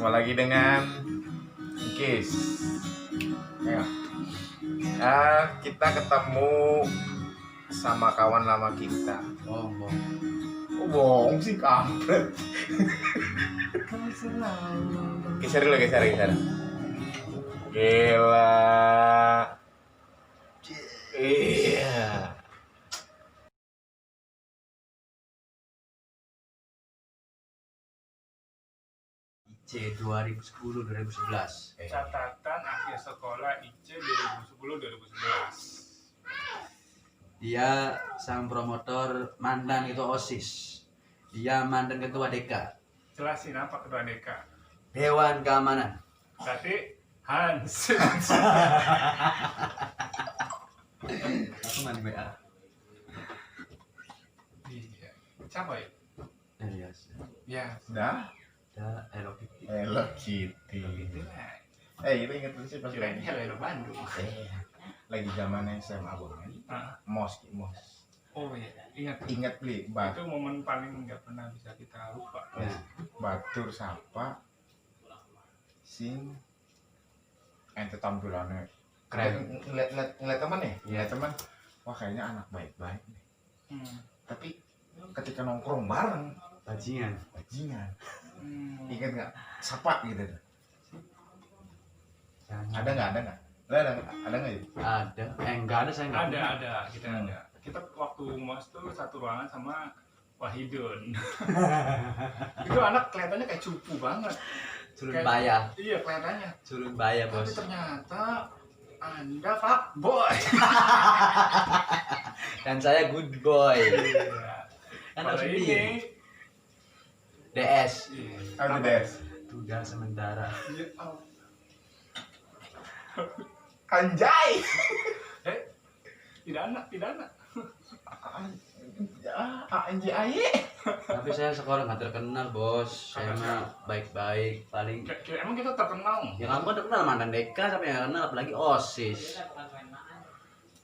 Jumpa lagi dengan Kis. Ya. Kita ketemu sama kawan lama kita. Bohong. Oh, bohong sih, kampret. Geser dulu, geser. Gila. Iya. IC 2010-2011. Catatan akhir sekolah IC 2010-2011. Dia sang promotor, mantan itu OSIS. Dia mantan ketua DK. Jelasin apa ketua DK? Dewan Keamanan. Berarti Hans. Aku main WA. Iya. Siapa ya? Elias. Ya, Dah. Ada Hello Kitty. Hello Kitty. gitu lah. Itu inget dulu sih pas Kirain lagi. Hello Bandung. Lagi zaman SMA abang. Ah, Mos. oh iya, ingat. Ingat beli Itu momen paling nggak pernah bisa kita lupa. Ya. batur sapa sing ente tampilannya Keren. ngeliat teman ya, Iya. teman, wah kayaknya anak baik-baik nih. Hmm. Tapi ketika nongkrong bareng Bajingan. bajingan, Hmm. ingat nggak sapa gitu tuh. Jangan. Ada nggak ada nggak ya? Ada. Enggak ada, saya enggak. Ada, kita ada. Kita waktu mos tuh satu ruangan sama Wahidun. Itu anak kelihatannya kayak cupu banget. Culun Kayak- baya. Iya, kelihatannya. Culun baya, Tapi Bos. ternyata Anda fuckboy. Dan saya good boy. Iya. Kan Kalau harus ini, ini DS. iya. Ada des. Tugas sementara. Iya, oh. Anjay. Pidana. Anjay. Tapi saya sekolah nggak terkenal, Bos. Saya mah baik-baik. Paling Emang kita terkenal? ya kamu kan terkenal mantan DK, tapi yang kenal apalagi OSIS.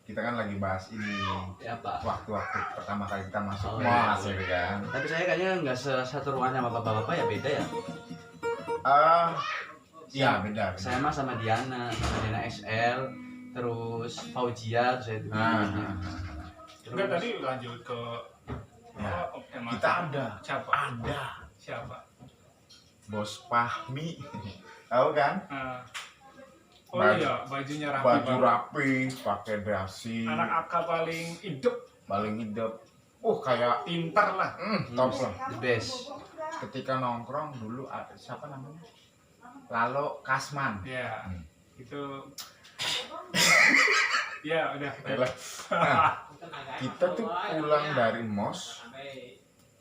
Kita kan lagi bahas ini Ya Pak. waktu-waktu pertama kali kita masuk Oh, mos iya. gitu kan. Tapi saya kayaknya nggak satu ruangan sama bapak-bapak, ya beda ya. Iya beda. Saya mah sama Diana XL, terus Fauzia, saya itu. Enggak, tadi lanjut ke Ya. tema. Kita ada. Siapa? Bos Fahmi. Tahu kan? Ah. Oh Baju- iya, bajunya rapi Baju banget. rapi, pakai dasi, Anak AK paling hidup, paling hidup. Kayak pinter lah. top lah. The best. Ketika nongkrong dulu ada siapa namanya? Lalo Kasman. Ya, itu. Ya, udah. Nah, kita tuh pulang dari mos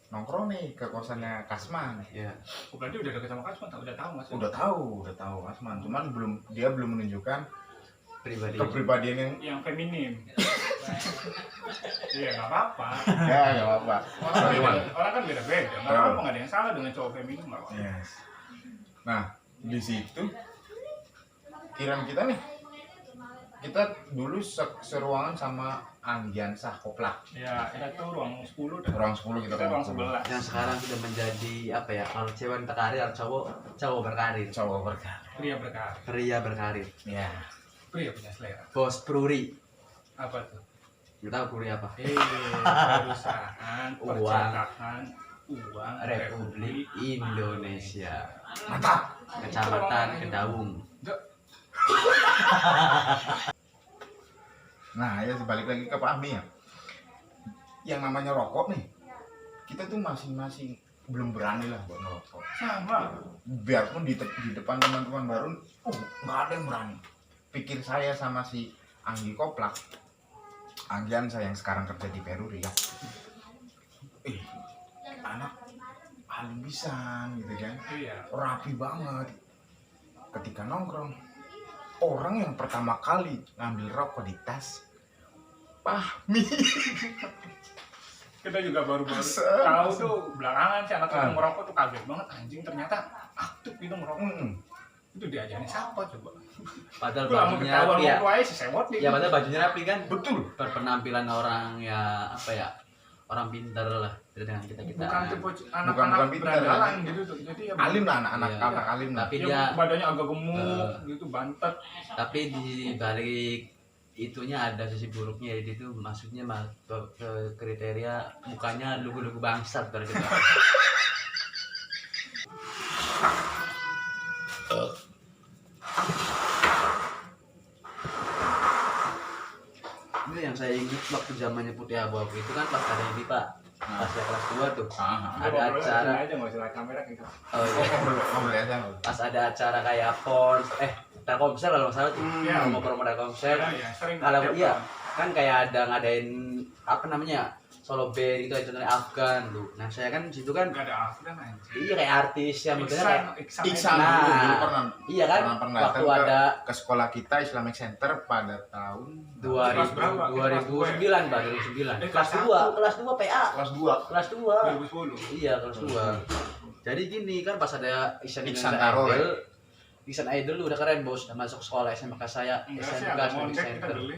nongkrong nih ke kosannya Kasman. Ya. Oh, berarti udah deket sama Kasman, udah tahu mas? Udah tahu Kasman, cuman dia belum menunjukkan Pribadi. kepribadian Yang feminim. Iya, nggak apa-apa. ya nggak apa-apa. Orang kan beda-beda. Nggak apa-apa, nggak ada yang salah dengan cowok feminim, nggak apa-apa. Yes. Nah, di situ kiran kita nih, kita dulu seruangan sama Anggian Koplak. Ya, itu ruang 10 dah. Ruang 10 kita Kita ruang kumpul. 11. Yang sekarang sudah menjadi apa ya? Kalau cewek berkarir, cowok berkarir. Cowok berkarir. Pria berkarir. Pria berkarir. Ya. Pria punya selera. Bos Pruri. Apa tuh? Nggak tahu Pruri apa? Perusahaan Uang. percetakan uang Republik Indonesia. Mantap. Kecamatan Kedaung. Nah, ya balik lagi ke Pak Ami ya. Yang namanya rokok nih, kita tuh masing-masing belum berani lah buat ngerokok. Sama. Biarpun di depan teman-teman baru, nggak ada yang berani. Pikir saya sama si Anggi Koplak, Anggian saya yang sekarang kerja di Peruri ya. Anak paling bisa gitu kan, Iya. rapi banget. Ketika nongkrong, orang yang pertama kali ngambil rokok di tas Fahmi. Kita juga baru-baru Asem. tahu tuh belakangan sih anak yang Ah. merokok tuh kaget banget, anjing ternyata aktif gitu merokok. Itu diajarin siapa coba? Padahal Gue lama bajunya ketahuan rapi ya. orang tuanya si sewot nih. Ya padahal bajunya rapi kan. Betul. Penampilan orang ya apa ya? orang pintar lah dengan kita Bukan tipe bukan anak-anak pintar, berandalan gitu tuh. Jadi ya Alim lah anak-anak Iya. anak alim lah. tapi ya, dia badannya agak gemuk gitu, bantet. tapi di balik itunya ada sisi buruknya, jadi itu maksudnya ke kriteria mukanya lugu-lugu bangsat berarti. Itu yang saya ingat waktu zamannya Putih Abu-Abu itu kan pas ada ini Pak, pas saya kelas 2 tuh ada acara. aja nggak usah lihat kamera gitu. Oh iya. Boleh aja. Pas ada acara kayak pon Telkomsel kalau nggak salah tuh, Iya. promo Telkomsel. Ya, sering Kalau tiap iya tahun. kan kayak ada ngadain apa namanya solo band gitu, itu dari Afgan tuh. Nah saya kan di situ kan Nggak ada Afgan anjir. iya kayak artis yang modelnya kayak Iksan Nah, dulu pernah iya kan pernah waktu datang ada ke sekolah kita Islamic Center pada tahun 2000, berapa? 2009 Pak, 2009 kelas 2 PA kelas 2. kelas 2 2010. iya kelas 2. Jadi gini kan pas ada Iksan Iksan Taro, Idol, Iksan Idol udah keren bos, udah masuk sekolah SMK saya, Enggak sih, SMK agak Islamic mondek kita Center. beli.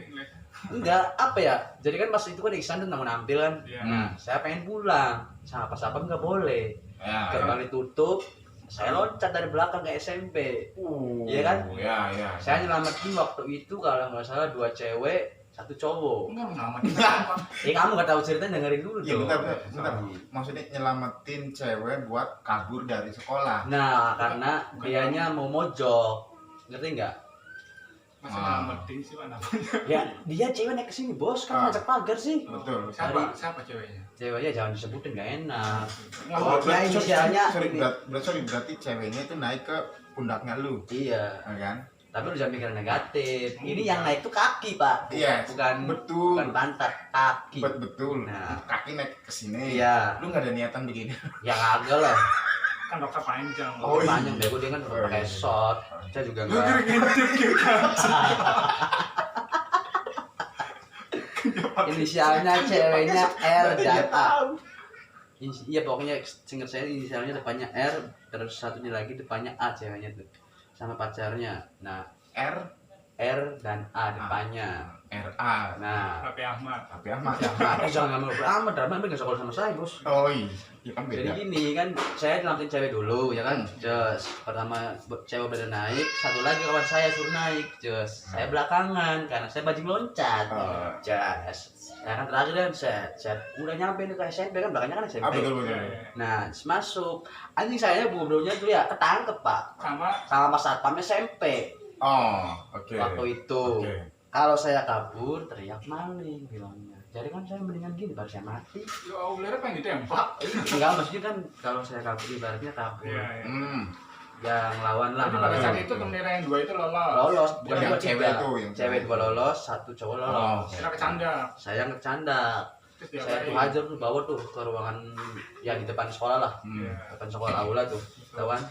Enggak, apa ya? Jadi kan pas itu kan Iksan tuh mau nampil kan. Iya. Nah, saya pengen pulang. Sama pas apa nggak boleh. Ya. Gerbang ditutup, saya loncat dari belakang ke SMP. Iya kan? Iya, iya. Saya nyelamatin waktu itu kalau nggak salah 2 cewek, 1 cowok. Enggak menyelamatin apa. Kamu nggak tahu ceritanya, dengerin dulu Iya, dong. bentar. Maksudnya nyelamatin cewek buat kabur dari sekolah. Nah, karena dianya mau mojok. Ngerti nggak? Masa nyelamatin sih Pak namanya. Ya, dia cewek naik ke sini, Bos. Kan ngajak pagar sih. Betul. Siapa ceweknya? Ceweknya jangan disebutin, nggak enak. Nggak, Ya, inisialnya ini. Berarti ceweknya itu naik ke pundaknya lu, Iya. ya kan? Tapi lu jangan mikir negatif. Ini yang naik tuh kaki, Pak. Iya, Bukan betul. bukan pantat, kaki. Betul. Nah. Kaki naik ke sini. Iya. Lu nggak ada niatan begini. Ya kagak lah. kan roknya panjang. Oh, iya. Panjang bego dia kan pakai short. Saya juga Lu kira enggak. ngintip gitu kan. Inisialnya ceweknya R dan A. Iya pokoknya singkat saya inisialnya depannya R, terus satunya lagi depannya A ceweknya tuh. Sama pacarnya. Nah, R dan A depannya. RA. Nah, Rapi Ahmad. Tapi Ahmad. jangan ngomong amat, Rahman nggak sekolah sama saya, Bos. Oh iya, ya kan Jadi beda. gini kan, saya nyelamatin cewek dulu ya kan, just pertama cewek udah naik, satu lagi kawan saya suruh naik, just saya belakangan karena saya bajing loncat, just saya kan terakhir kan saya udah nyampe nih ke SMP kan, belakangnya kan SMP. Ah, betul betul. Nah, masuk, anjing saya bodohnya tuh ya ketangkep Pak, Sama Mas Satpam SMP Oh, oke. waktu itu. Oke. Kalau saya kabur teriak maling bilangnya. Jadi kan saya mendingan gini baru saya mati. ya Allah pengen ditembak. Enggak, maksudnya kan kalau saya kabur ibaratnya kabur. Iya, iya. Yang lawan lah Jadi pada saat malah. itu bendera yang dua itu lolos. Lolos, bukan Yang dua cewek tiga. itu, yang Cewek cewek. 2 lolos, 1 cowok lolos. Kita kecanda. Saya ngecanda. Terus dia Saya tuh hajar tuh bawa tuh ke ruangan ya di depan sekolah lah. Iya. Depan sekolah aula tuh. Tahu kan?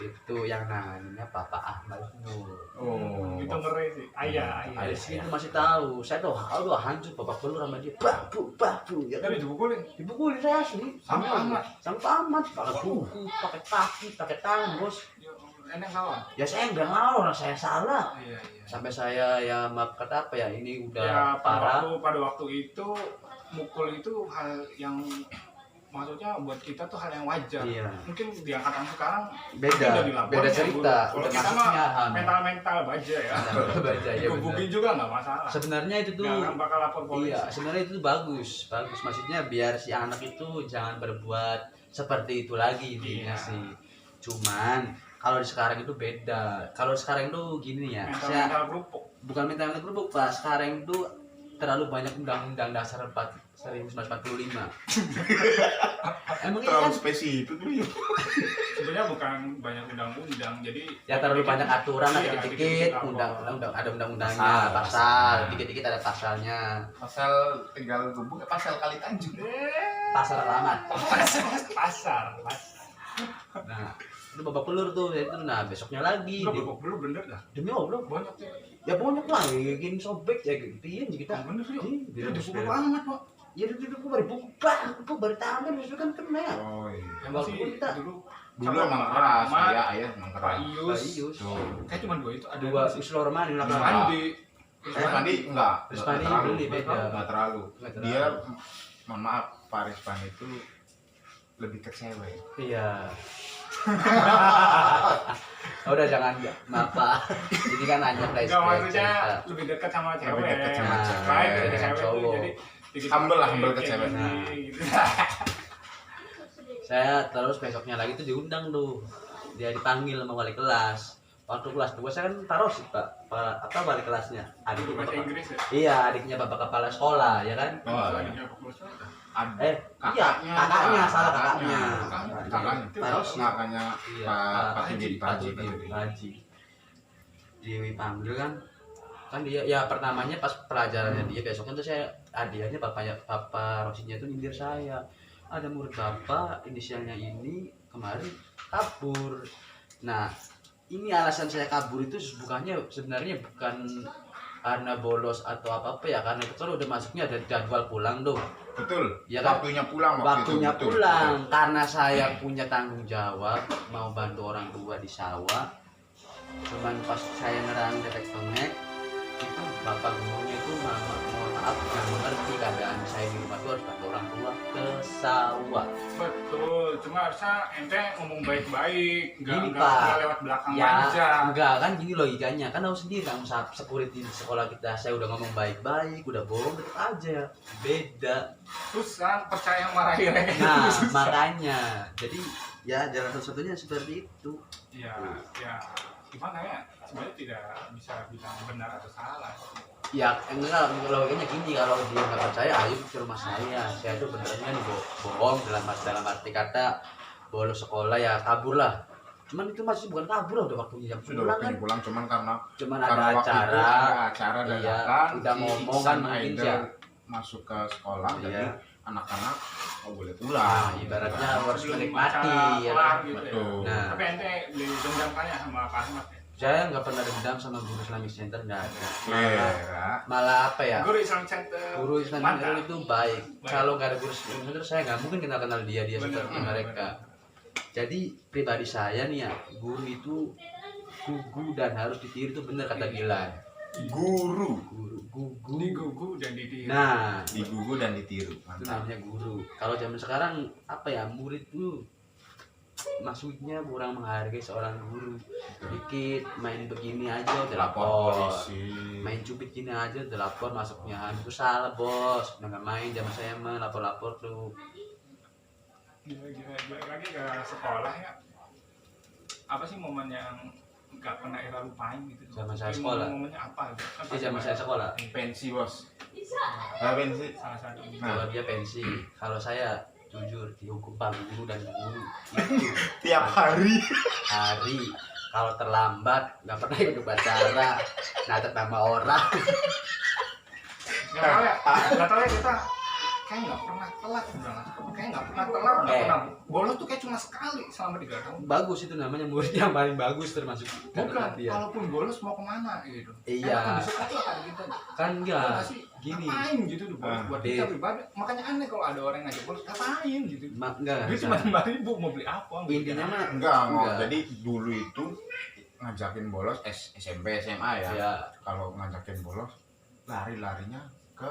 Itu yang namanya Papa Ahmad Nur. Oh. Itu ngeri sih. Ayah. Ada sih itu masih tahu. Saya tuh hancur babak belur sama dia. Babu ya kan. Tapi dipukulin. Dipukulin saya asli. Sama Ahmad. Sama Ahmad. Pakai buku, pakai kaki, pakai tangan, Bos. Ya Allah, enak lawan. Ya saya enggak ngelawan, saya salah. Iya, iya. Sampai saya ya maaf kata apa ya, ini udah Ya, parah. pada waktu itu mukul itu hal yang maksudnya buat kita tuh hal yang wajar. Iya. Mungkin di angkatan sekarang Beda, udah dilakukan beda ya, cerita. Bu. Kalau Udah kita masuknya mah mental baja ya. baca ya Dikebukin juga nggak masalah. Sebenarnya itu tuh Nggak bakal lapor polisi. iya, sebenarnya itu bagus. Maksudnya biar si anak itu jangan berbuat seperti itu lagi intinya Iya. sih. Cuman kalau di sekarang itu beda. Kalau sekarang itu gini ya, saya Mental kerupuk. bukan mental kerupuk Pak. Sekarang itu terlalu banyak undang-undang dasar 1945. Emang ini Terlalu kan spesifik lu ya. Sebenarnya bukan banyak undang-undang, jadi ya terlalu banyak aturan lah, Iya, dikit-dikit dikit-dikit ada undang-undangnya, Pasal. pasal, dikit-dikit ada pasalnya. Pasal tinggal gubuk, pasal kali Tanjung. Pasal alamat. pasar. Nah, itu babak pelur tuh itu. Nah, besoknya lagi Lu babak belum bener dah. demi Allah. Banyak tuh. Ya banyak lah, gini sobek ya gitu. Iya kita. Yang bener yuk. Iya, Itu dipukul banget, Pak. Ya itu baru buku baru tangan besok kan kena ya. Oh iya. Yang Waktu masih kita dulu Dulu emang keras, ayah emang Pak keras. Ius. Ius. Tuh. Kayak cuma dua itu ada Dua Uslorma di Terus belakang. mandi. Mandi enggak. Terus Enggak mandi terlalu. beli beda. Enggak terlalu. Nggak terlalu. Dia mohon maaf, Pak Rizwan itu lebih ke cewek. Iya. Udah jangan Bapak. Ini kan hanya Enggak, maksudnya lebih dekat sama cewek. Lebih dekat sama cewek. Baik dari Dengan cewek tuh, cowok. jadi dikit Humble lah, pakai, humble ke kayak cewek. gini, Nah. gitu. Saya terus besoknya lagi tuh diundang tuh. Dia dipanggil sama wali kelas. Waktu kelas 2 saya kan taruh sih Pak. Apa wali kelasnya? Itu bahasa Inggris ya. Iya, adiknya bapak kepala sekolah, ya kan? Oh, Adiknya Bapak Sultan. Iya, kakaknya, salah kakaknya. Kakaknya. Taruh sih. Kakaknya Iya, Pak Haji. Haji. Dipanggil kan dia ya pertamanya pas pelajarannya dia besoknya tuh saya hadiahnya bapak Rosinya itu nyindir saya, ada murid bapak inisialnya ini kemarin kabur. Nah ini alasan saya kabur itu bukannya sebenarnya bukan karena bolos atau apa ya, karena itu kan udah masuknya ada jadwal pulang tuh. Betul. Ya kan? Waktunya pulang waktu itu. Waktunya Betul, pulang betul. karena saya punya tanggung jawab mau bantu orang tua di sawah. Cuman pas saya ngerang detek pengek itu bapak gurunya itu mohon maaf nggak mengerti keadaan saya di rumah tuh harus bantu orang tua ke sawah. Betul, cuma harusnya ente ngomong baik-baik, Gini, nggak Pak. lewat belakang Ya aja. enggak kan gini logikanya kan tahu sendiri kan security di sekolah kita saya udah ngomong baik-baik udah bohong tetap aja beda. Susah percaya marahin mereka. Nah Susah. makanya jadi ya jalan satu-satunya seperti itu. Ya, ya gimana ya? Sebenarnya tidak bisa bilang benar atau salah. Ya enggak logikanya gini, kalau dia nggak percaya ayo ke rumah saya tuh benernya nih bohong dalam arti kata bolos sekolah ya kabur lah, cuman itu masih bukan kabur lah, udah waktunya jam Sudah pulang waktunya kan, pulang cuman karena cuman karena ada waktu itu acara ada acara iya, dadakan, udah si ngomong Iksan kan mungkin Aidil ya. masuk ke sekolah, Iya. jadi anak-anak nggak boleh Nah, pulang. ibaratnya Gitu. harus Sebelum menikmati acara ya kelar kan? gitu ya. Betul. Nah. Tapi ente beli dendam kan ya sama Pak Ahmad ya? Saya nggak pernah dendam sama guru Islamic Center, nggak ada. Iya. Malah apa ya, Guru Islam Center. guru Islamic Mantap. Center itu baik. Baik. Kalau nggak ada guru Islamic Center saya nggak mungkin kenal dia Bener, seperti bener, mereka. Jadi pribadi saya nih ya, guru itu gugu dan harus ditiru itu bener kata Gilan. Guru Gugu. Ini gugu dan ditiru. Nah, digugu dan ditiru. itu Mantap. namanya guru. Kalau zaman sekarang apa ya, murid tuh maksudnya kurang menghargai seorang guru. Dikit main begini aja udah Lapor lapor. polisi. Main cubit gini aja udah lapor masuknya. Itu salah bos. Udah nggak main zaman saya mah lapor-lapor tuh. Gila lagi ke sekolah ya. Apa sih momen yang nggak pernah Era lupain gitu? Zaman saya Tapi sekolah. Momennya apa gitu? Kan Di zaman saya sekolah. Pensi bos. Pensi. salah satu. Kalau dia pensi, kalau saya jujur dihukum pak guru dan guru itu Tiap hari. kalau terlambat nggak pernah ikut upacara, natet nama orang. Nggak tahu ya kita kayak nggak pernah telat udah. Kayak nggak pernah telat, nggak Eh. pernah bolos tuh kayak cuma sekali selama 3 tahun. Bagus itu namanya murid yang paling bagus termasuk Bukan, dia. kalaupun bolos mau kemana gitu. Iya. Enakan di sekolah kan gitu. Kan enggak Nggak sih? gini. Ngapain gitu tuh bolos Ah, buat Deh. kita pribadi. Makanya aneh kalau ada orang yang ngajak bolos, ngapain gitu. Enggak. Dia cuma 5.000 mau beli apa? mau beli Intinya apa. mah Enggak, mau. Enggak. Jadi dulu itu ngajakin bolos SMP SMA ya. ya Kalau ngajakin bolos larinya ke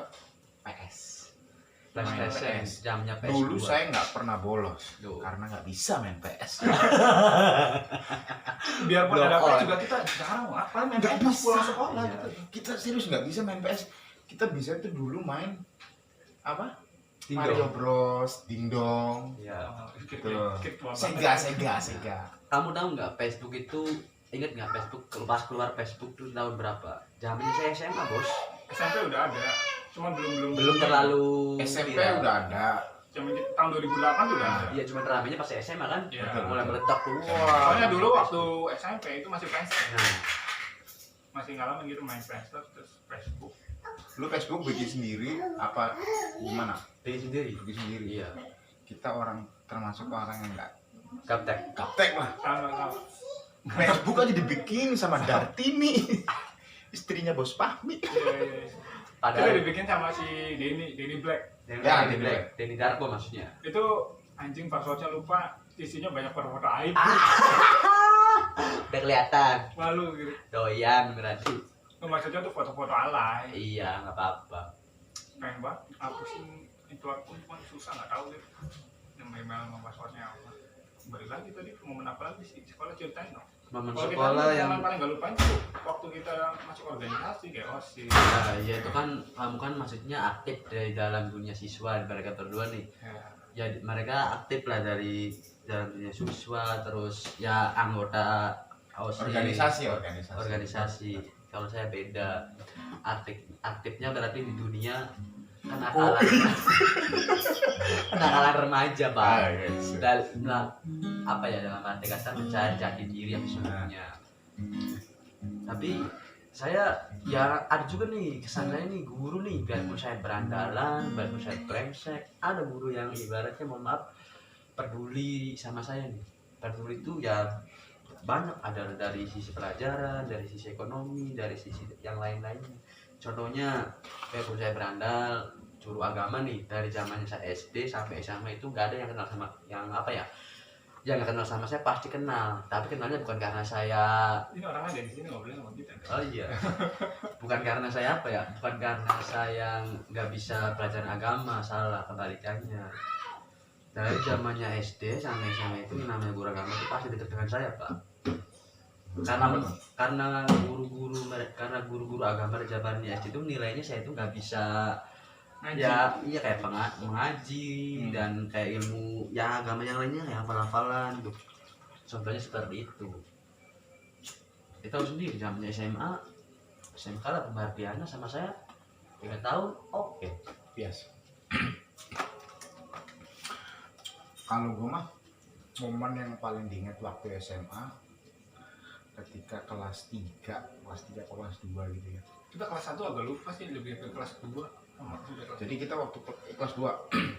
PS. flash Main fashion PS. jamnya PS2. Dulu saya nggak pernah bolos Tuh. karena nggak bisa main PS. Biarpun Blow ada on. apa juga kita jarang apa main Nggak PS bisa. pulang sekolah Iya. gitu. Kita serius nggak bisa main PS. Kita bisa itu dulu main apa? Dingdong. Mario Bros, Dingdong, Ya. gitu. Sega. Sega. Kamu tahu nggak Facebook itu, inget nggak Facebook pas keluar Facebook tuh tahun berapa? Zamannya saya SMA bos. SMP udah ada, cuma Belum terlalu SMP viral. udah ada. Cuma di tahun 2008 tuh udah ada. Iya cuma ramenya pas SMA kan. Iya. Mulai meledak tuh. Soalnya dulu waktu SMP itu masih Friendster, Nah, masih ngalamin gitu main Friendster terus Facebook. Lu Facebook bikin sendiri apa gimana? bikin sendiri. Bikin sendiri. Iya. Kita termasuk orang yang nggak Gaptek. gaptek lah. Sama Facebook aja dibikin sama Dartini, istrinya Bos Fahmi. Itu Padahal dibikin sama si Denny Black. Ya, Denny Denny Black, Denny Darko maksudnya. Itu anjing passwordnya lupa, isinya banyak foto-foto aib. Udah kelihatan. Malu gitu. Doyan berarti. Maksudnya tuh foto-foto alay. Iya, nggak apa-apa. Pengen banget hapusin tua pun cuma susah nggak tahu deh nama email sama passwordnya apa. Balik lagi tadi momen apa lagi sih sekolah, ceritain dong. Momen Kalau kita sekolah tuh yang paling nggak lupain tuh waktu kita masuk organisasi kayak OSIS. ya itu kan kamu kan maksudnya aktif dari dalam dunia siswa mereka berdua nih. Ya, Ya mereka aktif lah dari dalam dunia siswa, terus ya anggota OSIS, organisasi. Kalau saya beda, aktifnya berarti di dunia kenakalan kenakalan remaja pak. Dalam apa ya, dalam arti kata mencari jati diri yang sesungguhnya. Tapi saya ya ada juga nih kesan saya nih guru nih, biarpun saya berandalan, biarpun saya brengsek, ada guru yang ibaratnya mohon maaf peduli sama saya nih. Peduli itu ya banyak, ada dari sisi pelajaran, dari sisi ekonomi, dari sisi yang lain-lainnya. Contohnya biarpun saya berandal guru agama nih, dari zamannya saya SD sampai SMA itu nggak ada yang kenal sama yang apa ya, yang nggak kenal sama saya pasti kenal, tapi kenalnya bukan karena saya ini orang ada di sini nggak boleh ngomong kita. oh iya bukan karena saya apa ya, bukan karena saya nggak bisa pelajaran agama, salah, kebalikannya. Dari zamannya SD sampai SMA itu yang namanya guru agama itu pasti dekat dengan saya pak, karena guru-guru agama di zamannya SD itu nilainya saya itu nggak bisa Ngaji. ya iya kayak mengaji dan kayak ilmu ya agama yang lainnya kayak hafal-hafalan gitu. Contohnya seperti itu. Kita tahu sendiri zamannya SMK lah pembahagiannya sama saya 3 tahun oke. biasa. Kalau gue mah momen yang paling diingat waktu SMA ketika kelas 3 kelas 2 gitu ya. Kita kelas 1 agak lupa sih, lebih ke kelas 2. Jadi kita waktu kelas 2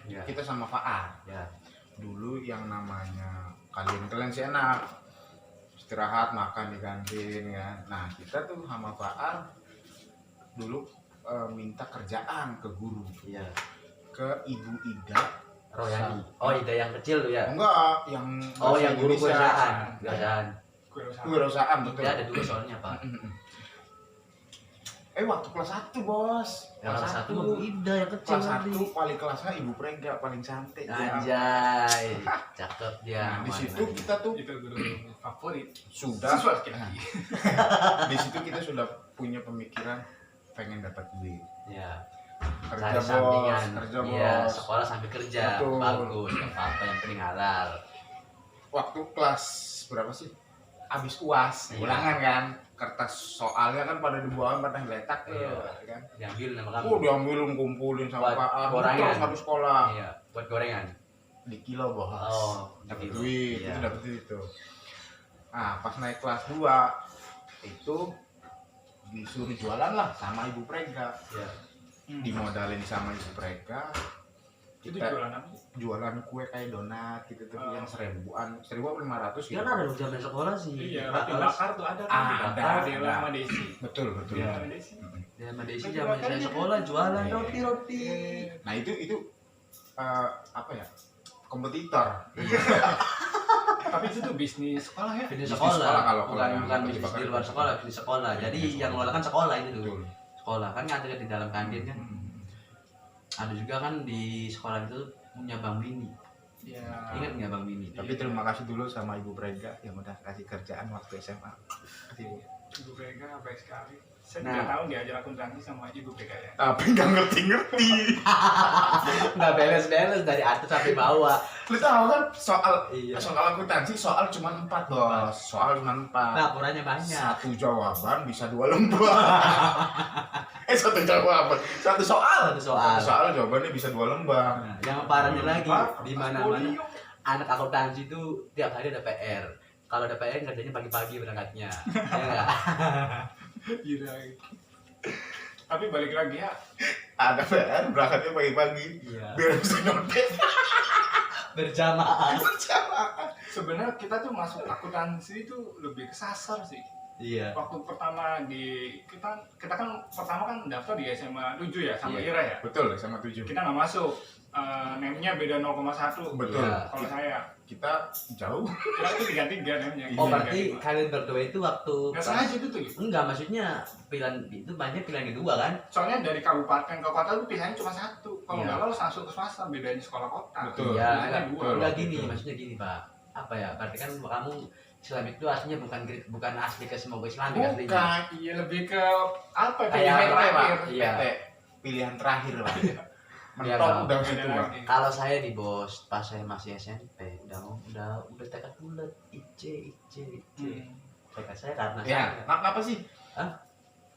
Ya. kita sama Faar. Ya. Dulu yang namanya kalian sih enak istirahat makan di kantin ya. Nah kita tuh sama Faar dulu minta kerjaan ke guru, Iya. ke Ibu Ida Royani. Oh, Ida yang kecil tuh ya. enggak yang Oh, bahasa yang guru Indonesia. kebiasaan. Kewirausahaan betul. Ya ada 2 soalnya, Pak. Waktu kelas 1 bos. Yang kelas 1 Ida yang kecil Kelas tadi. 1 paling kelasnya Ibu Prega paling cantik. Anjay, cakep dia. Nah, di situ kita tuh Itu guru favorit. sudah Siswa laki-laki. di situ kita sudah punya pemikiran pengen dapat duit. Ya. Kerja Cari sampingan. kerja Iya, bos. sekolah sambil kerja. Betul. Bagus, enggak apa-apa yang penting halal. Waktu kelas berapa sih? Abis UAS, Iya. ulangan kan. Kertas soalnya kan pada dibuang pada geletak Iya. kan. Diambil nama kamu. Diambilin kumpulin sama Buat Pak Ar. gorengan. Terus satu sekolah. Iya, buat gorengan. Di kilo bos. Oh, Dapat gitu. duit, Iya. itu dapat duit itu. Nah, pas naik kelas 2 itu disuruh jualan lah sama Ibu Prega. Iya. Dimodalin sama Ibu Prega. Itu Kita jualan apa sih? jualan kue kayak donat gitu tuh Oh. yang 1.500 Ya gitu. kan ada zaman sekolah sih. Iya, Pak roti kelas. bakar tuh ada. Ada. Dela sama Desi. Betul, betul. Iya. Sama Desi. Ya sama Desi zaman saya sekolah jualan Iya. roti-roti. Nah, itu apa ya? Kompetitor. Tapi itu tuh bisnis sekolah ya. Bisnis Bisnis sekolah, sekolah kalau bukan yang bukan roti bisnis bakar di itu. luar sekolah, bisnis sekolah. Jadi Bisnis yang sekolah. ngelola kan sekolah itu dulu. Betul. Sekolah kan ada di dalam kantin kan. Ada juga kan di sekolah itu punya Bang Mini. Iya. Ingat nggak Bang Mini? Tapi terima kasih dulu sama Ibu Prega yang udah kasih kerjaan waktu SMA. Kasih, Bu. Ibu Vega baik sekali. Saya Nah. 3 tahun diajar akuntansi sama Ibu Vega ya. Tapi nggak ngerti-ngerti. Nggak beres-beres dari atas sampai bawah. Lu tahu kan soal Iya. soal akuntansi soal cuma 4 bos. Soal cuma 4. Nah, ukurannya banyak. Satu jawaban bisa 2 lembar. Satu jawaban, satu soal. Satu soal. Satu soal jawabannya bisa 2 lembar. Nah, yang parahnya lagi Pak, di Mas mana-mana Polio. anak akuntansi itu tiap hari ada PR. Kalau ada PR kerjanya pagi-pagi berangkatnya. Ya nggak? Gila. Tapi balik lagi ya, Ada PR berangkatnya pagi-pagi. Iya. Biar bisa nyontek. Berjamaah. sebenarnya kita tuh masuk akuntansi itu lebih kesasar sih. Iya. Waktu pertama kita kan pertama kan daftar di SMA 7 ya sama Iya. Ira ya. Betul, sama 7. Kita nggak masuk. name-nya beda 0,1. Betul. Iya. Kalau saya, Kita jauh. kita itu 33 name-nya. Oh Iya, berarti kalian berdua itu waktu Nggak sengaja itu tuh. enggak, maksudnya pilihan itu banyak pilihan kedua kan? Soalnya dari kabupaten ke kota itu pilihannya cuma satu. Kalau Iya. nggak lolos langsung ke swasta, bedanya sekolah kota. Betul. Iya, Pilihannya dua. betul. enggak gini, betul. maksudnya gini Pak. Apa ya? Berarti kan kamu Islam itu aslinya bukan asli ke semua Islam aslinya. Bukan, iya lebih ke apa ya? Kayak Pilihan apa, terakhir. Pak? Iya. PT, pilihan terakhir lah. Iya, Mentok Bang. udah Beda situ Bang. lagi. Kalau saya di Bos pas saya masih SMP udah tekad bulat IC. Hmm. Tekad saya karena Ya, saya kenapa sih? Hah?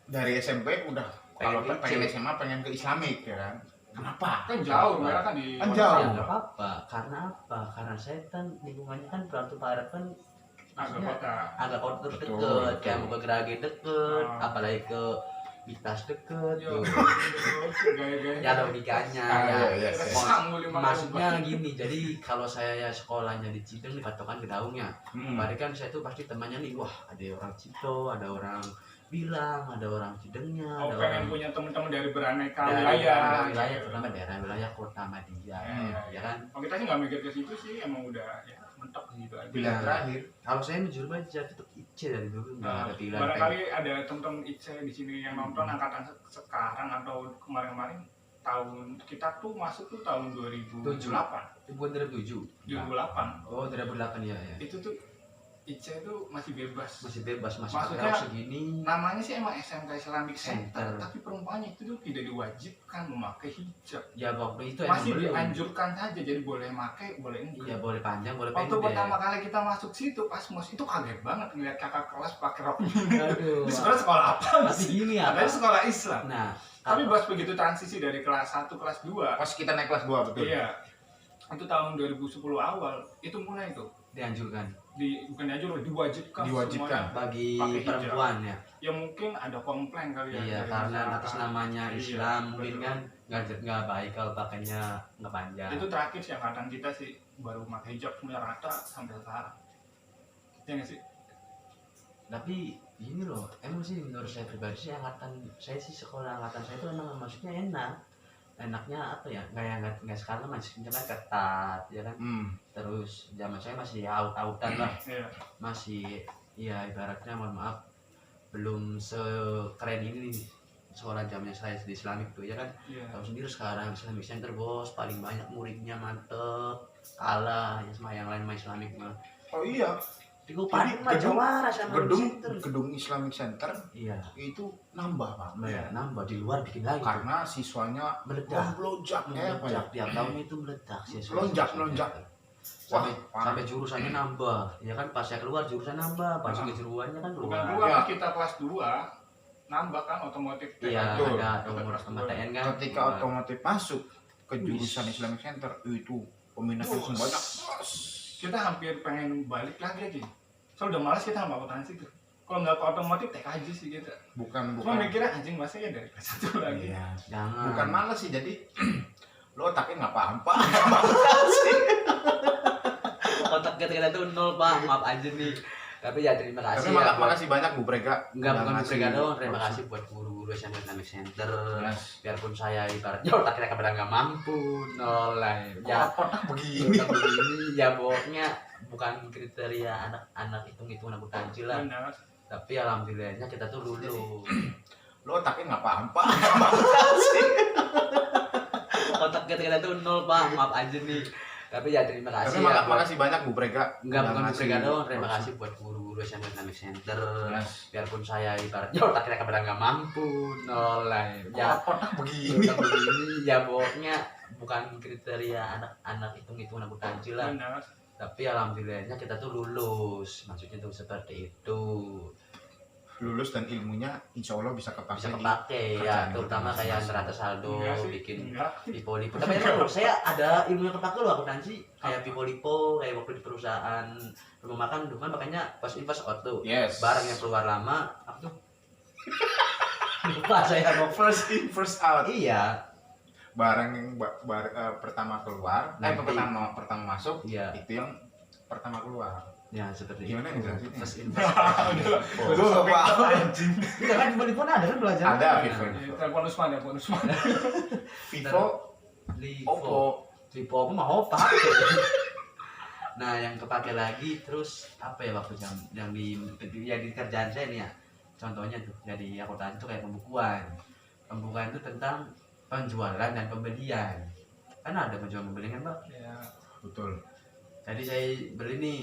Dari SMP udah kalau Pengen pengen IC. SMA pengen ke Islamik ya kan? Kenapa? Kan jauh, mereka kan di Kan jauh. ya nggak apa-apa. Karena apa? Karena saya kan lingkungannya kan Pratu Barat kan agak kota. agak kota Betul, deket, betul. kayak mau ke Gerage deket, Ah. apalagi ke Mitas deket Yo, tuh. gaya-gaya. Ya logikanya Ah, ya. iya, iya. Sang, boleh makan. Maksudnya gini, jadi kalau saya sekolahnya di Cideng dipatokan ke Daungnya. Hmm. Berarti kan saya tuh pasti temannya nih, wah ada orang Cito, ada orang Bilang, ada orang Cidengnya, Oh, ada pengen orang punya teman-teman dari beraneka daerah wilayah. wilayah, terutama daerah wilayah kota Madia, ya kan. Oh, kita sih nggak mikir ke situ sih, emang udah ya mentok ke situ aja. Pilihan Iya. terakhir. Kalau saya menjuru aja tetap IC dari dulu nggak Nah, ada pilihan. barangkali ada teman-teman IC di sini yang nonton angkatan sekarang atau kemarin-kemarin tahun kita tuh masuk tuh tahun 2008. Itu bukan 2007. 2008. Oh 2008 ya. Itu tuh IC itu masih bebas. Masih bebas, masih Maksudnya, pakai segini. Namanya sih emang SMK Islamic Center, Center. tapi perumpamannya itu tuh tidak diwajibkan memakai hijab. Ya waktu itu Masih belum. dianjurkan saja, jadi boleh pakai, boleh enggak. Iya boleh panjang, boleh Waktu pendek. pertama kali kita masuk situ pas mos itu kaget banget ngeliat kakak kelas pakai rok mini. Aduh. Ini sebenarnya sekolah apa Tapi sih? gini ya. Katanya sekolah Islam. Nah, Tapi pas begitu transisi dari kelas 1 kelas 2, Pas kita naik kelas 2 betul. iya. Itu tahun 2010 awal, itu mulai tuh dianjurkan bukan dianjur, diwajibkan Diwajibkan. semuanya. bagi Pakai hijab. perempuan ya. Ya mungkin ada komplain kali ya. Iya, dari karena masyarakat. atas namanya Iya, Islam mungkin betul. kan nggak baik kalau pakainya nggak panjang. Itu terakhir sih angkatan kita sih baru pakai hijab semuanya rata sampai sekarang. Iya nggak sih? Tapi ini loh, emang sih menurut saya pribadi sih saya sih sekolah angkatan saya itu emang maksudnya enaknya apa ya, nggak sekarang masih kan ketat ya kan. Hmm. Terus zaman saya masih out-outan lah, Iya. masih ya ibaratnya mohon maaf belum sekeren ini nih sekolah zamannya saya di Islamik tuh ya kan. Iya. Tahu sendiri sekarang Islamic Center Bos paling banyak muridnya mantep, kalah ya sama yang lain mah Islamic mah. Oh iya, Di Kabupaten mah gedung- jawara sama gedung Center. gedung Islamic Center Iya, itu nambah Pak. nambah di luar bikin lagi. Karena siswanya Meledak. melonjak ya Pak ya. Melonjak tiap tahun itu meledak sih. Melonjak. Sampai Wah, parah. sampai jurusannya nambah. Ya kan pas saya keluar jurusan nambah, pas Nah. kejuruannya kan Bukan keluar. dua, Iya. pas kita kelas 2 nambah kan otomotif. Iya, Betul. ada Kelas nomor sama dua. TN kan. Ketika otomotif masuk ke jurusan Islamic Center itu peminatnya langsung banyak. Bos. Kita hampir pengen balik lagi aja. Soalnya udah malas kita sama akuntansi tuh. Kalau nggak ke otomotif TKJ sih kita. Bukan Cuma mikirnya anjing masa ya dari kelas 1 lagi. Iya. Jangan. Bukan malas sih, jadi lo otaknya nggak paham. Otak kita itu nol Pak, maaf aja nih. Tapi ya terima kasih. Tapi ya, buat- makasih banyak Bu Brega. Enggak udah bukan ngasih mereka doang, terima workshop. kasih buat guru-guru SMA Islamic Center. Yes. Biarpun saya ibaratnya otaknya kadang nggak mampu, nol lah. Ya, Otak begini. otak begini, ya pokoknya bukan kriteria anak-anak hitung-hitungan akuntansi lah. Benar. Tapi alhamdulillahnya kita tuh lulus. Lo otaknya nggak paham Pak. Otak kita tuh nol Pak, maaf aja nih. Tapi ya terima kasih. Tapi ya, buat- makasih banyak Bu Brega. Enggak udah bukan ngasih mereka doang, terima workshop. kasih buat guru-guru SMA Islamic Center. Yes. Biarpun saya ibaratnya otaknya kadang nggak mampu, nol lah. Ya, Otak begini. otak begini, ya pokoknya bukan kriteria anak-anak hitung-hitungan akuntansi lah. Benar. Tapi alhamdulillahnya kita tuh lulus, maksudnya tuh seperti itu. Lulus dan ilmunya insya Allah bisa kepake Bisa di kepake ya, kerjaan terutama kita kayak masing-masing. Nerata Saldo Enggak sih. bikin Enggak. Lipo-lipo. Tapi emang saya ada ilmu yang kepake loh akuntansi, kayak Lipo-lipo, kayak waktu di perusahaan rumah makan tuh kan makanya pas in pas out tuh. Yes. Barang yang keluar lama apa tuh? Lupa saya mau First in first out. iya, Barang yang pertama keluar, Nanti. pertama masuk, iya. itu yang pertama keluar. Ya seperti Gimana itu. ngejelasinnya? First in first out. Gue nggak paham. Iya kan Lipo-lipo ada kan belajar. Ada, Vivo. Telepon Usman ya, telepon Usman. Vivo, Lipo. Oppo, tipe aku mau apa nah yang kepake lagi terus apa ya waktu yang di kerjaan saya nih ya contohnya tuh jadi akuntan itu kayak pembukuan itu tentang penjualan dan pembelian kan ada penjualan pembelian kan Pak Ya, Betul. jadi saya beli nih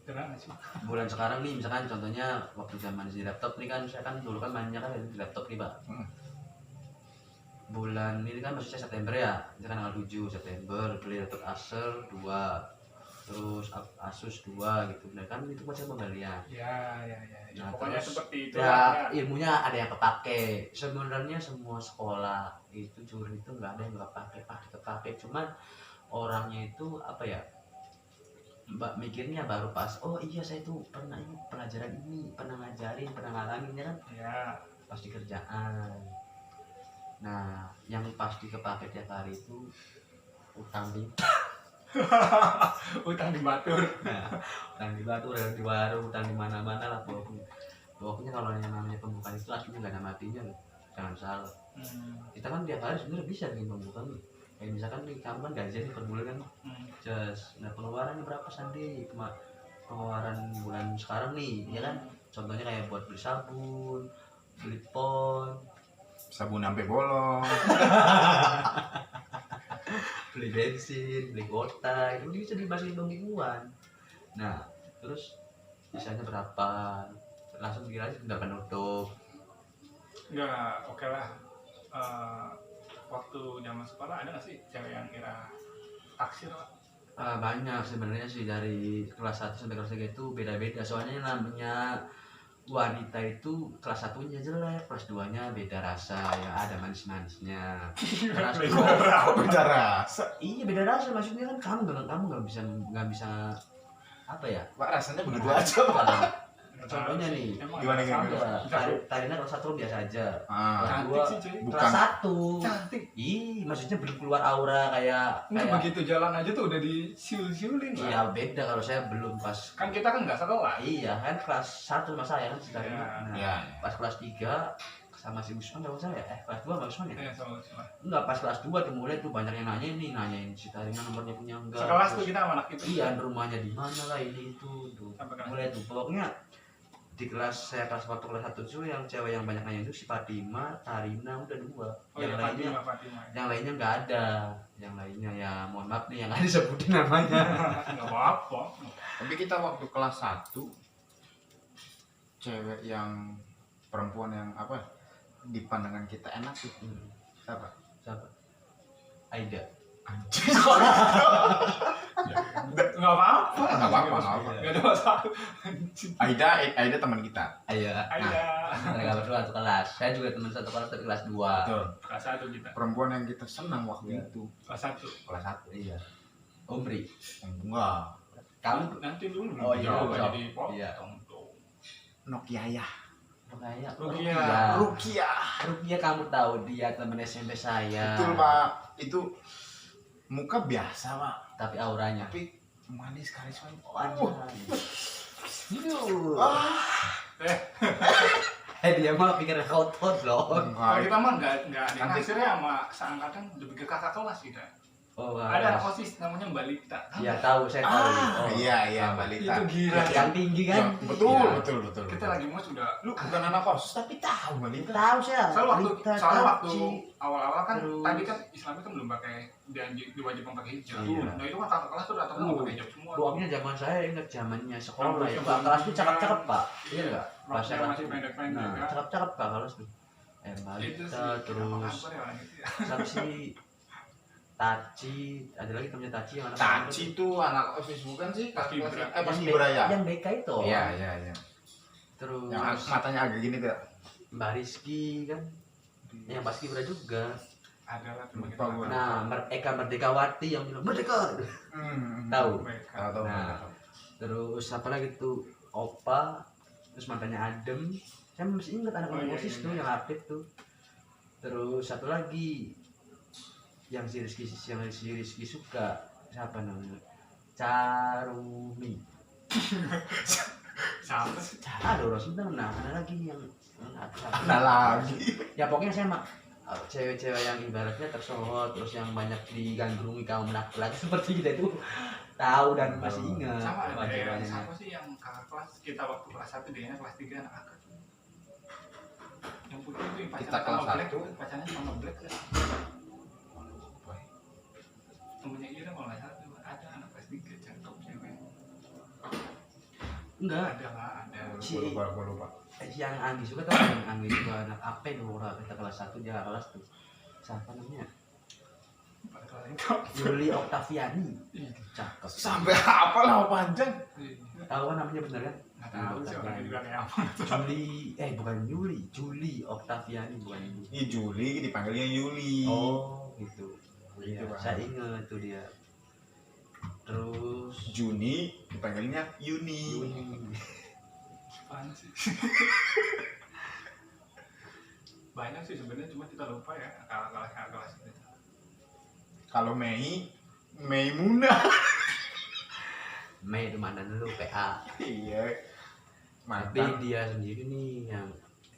keren nggak sih? bulan sekarang nih misalkan contohnya waktu zaman di laptop nih kan saya kan dulu kan mainnya kan di laptop nih Pak bulan ini kan maksudnya September ya misalkan tanggal 7 September beli laptop Acer 2 terus Asus 2 gitu nah kan itu macam pembelian Ya. Nah, Pokoknya terus seperti itu ya lah. ilmunya ada yang kepake sebenarnya semua sekolah itu juri itu nggak ada yang nggak kepake cuman orangnya itu apa ya mbak mikirnya baru pas oh iya saya tuh pernah ini pelajaran ini pernah ngajarin pernah ngalamin ya kan Ya. pas di kerjaan nah yang pasti kepake tiap hari itu utang di Utang di batur. utang di batu di warung utang di mana-mana lah pokoknya kalau yang namanya pembukaan itu aslinya nggak ada matinya loh jangan salah kita kan tiap hari sebenarnya bisa bikin pembukaan nih kayak misalkan nih kamu kan gajian nih per bulan kan just nah pengeluarannya berapa Sandi pengeluaran bulan sekarang nih ya kan contohnya kayak buat beli sabun beli pon Sabun sampai bolong. beli bensin beli kuota itu bisa dimasukin pembukuan nah terus misalnya berapa langsung dikira aja udah penutup Enggak, oke lah. Waktu zaman sekolah ada nggak sih cewek yang kira taksir lah? banyak sebenarnya sih dari kelas 1 sampai kelas 3 itu beda-beda soalnya yang namanya wanita itu kelas 1-nya jelek kelas 2-nya beda rasa ya ada manis-manisnya kelas 2 Beda rasa. iya beda rasa maksudnya kan kamu nggak bisa apa ya Pak rasanya begitu aja Pak. contohnya nih Emang Gimana, ada gimana? sama. Tarina kelas 1 biasa aja Ah, Cantik sih cuy. Bukan. kelas 1 Cantik. maksudnya belum keluar aura Ini begitu jalan aja tuh udah disiul-siulin lah. iya beda kalau saya belum pas Kan kita kan nggak sekolah. iya kan kelas 1 sama saya kan si Tarina Iya. nah Iya. pas kelas 3 sama si Usman kalau saya kelas 2 sama Usman ya Ya, sama. enggak pas kelas 2 tuh mulai tuh banyak yang nanyain si Tarina nomornya punya enggak Sekelas tuh Terus, kita sama anak itu. iya rumahnya di mana lah ini itu tuh Sampai kelas. mulai tuh pokoknya di kelas saya kelas waktu kelas 1 tuh yang cewek yang banyak nanya itu si Fatima, Tarina udah 2 Oh yang iya, lainnya Fatima. yang lainnya nggak ada yang lainnya ya mohon maaf nih yang nggak disebutin namanya Nggak apa-apa. Tapi kita waktu kelas 1 cewek yang perempuan yang apa di pandangan kita enak tuh siapa? siapa Aida Anjing. Nggak apa-apa. Nggak apa-apa, nggak apa. Nggak ada masalah. Anjing. Aida teman kita. ayo Aida. mereka berdua satu kelas saya juga teman satu kelas tapi kelas 2 Betul. Kelas 1 kita. Perempuan yang kita senang waktu Iya. itu Kelas 1. kelas 1. iya Umri Enggak. kamu Nanti dulu Oh, iya, jawab jawab. jadi potong Iya. tuh. Nokia ya. Rukia Rukia. Rukia kamu tahu dia temen SMP saya Betul Pak. Itu muka biasa Pak. tapi auranya Tapi manis karisma. waduh dia mah pikir kotor loh Kalau kita mah nggak ada yang Cantik. naksirnya sama seangkatan lebih ke kakak kelas kita. oh Ada anak OSIS namanya Mbak Lita. ya tahu saya tahu oh. Iya Balita. Itu gila. yang tinggi kan Betul, Iya. betul. Kita lagi mau sudah. Lu bukan anak kos tapi tahu Balita. tahu saya Soalnya waktu awal-awal kan Terus- tadi kan Islam itu belum pakai diwajibkan pakai hijab. Iya. Nah itu kan kakak kelas tuh datang nggak pakai hijab semua. Pokoknya zaman saya ingat zamannya sekolah Rambut ya yang Pak kelas tuh panjang. cakep-cakep Pak iya enggak pas Rambutnya kelas masih tuh. pendek-pendek Nah, kan. cakep-cakep Pak kelas tuh Itu Balita sih. Kenapa terus kantor ya orang itu ya? sama si Taci ada lagi temennya Taci yang anak Taci itu anak osis bukan sih? Pas Kibra. Pas yang Kibra ya. yang BK itu Iya. terus Yang matanya agak gini tuh. Mbak Rizky kan yang pas Kibra juga Ada lah cuma Lupa kita. gua. nah Eka Merdekawati yang bilang merdeka tahu Tahu. Nah. terus apa lagi tuh Opa terus mantannya Adem saya masih ingat anak Oh, iya, OSIS iya, tuh iya. yang aktif tuh terus satu lagi yang si Rizky suka siapa namanya Carumi Siapa sih? ada orang Sunda nah ada lagi yang Ada lagi. ya pokoknya saya cewek-cewek yang ibaratnya tersohor terus yang banyak digandrungi kaum laki-laki seperti kita itu tahu dan masih ingat Sama ada yang wajah-wajahnya. siapa sih yang kakak kelas kita waktu kelas 1 dia kelas 3 anak kakak. Yang putih itu yang Kita pacaran kelas sama Black, 1. pacarnya sama Black kan. Temennya Ira kalau nggak salah tuh ada anak kelas 3 cakep cewek. Enggak, Ada lah, ada. Gua lupa. yang Anggi suka tuh yang Anggi suka anak apa itu orang kita kelas 1 dia kelas tuh siapa namanya Pada kelas itu. Yuli Oktaviani Ih, cakep Sampai apa lah panjang? tahu kan namanya bener kan nggak tahu sih orangnya juga kayak apa. Juli bukan Yuli Juli Oktaviani bukan Yuli Ini Juli dipanggilnya Yuli. oh gitu iya Gitu, Bang. saya ingat tuh dia terus Juni dipanggilnya Yuni. Apaan sih? Banyak sih sebenarnya cuma kita lupa ya kelas itu. Kalau Mei Muna. Mei itu mana dulu PA Iya. tapi Mantan. dia sendiri nih yang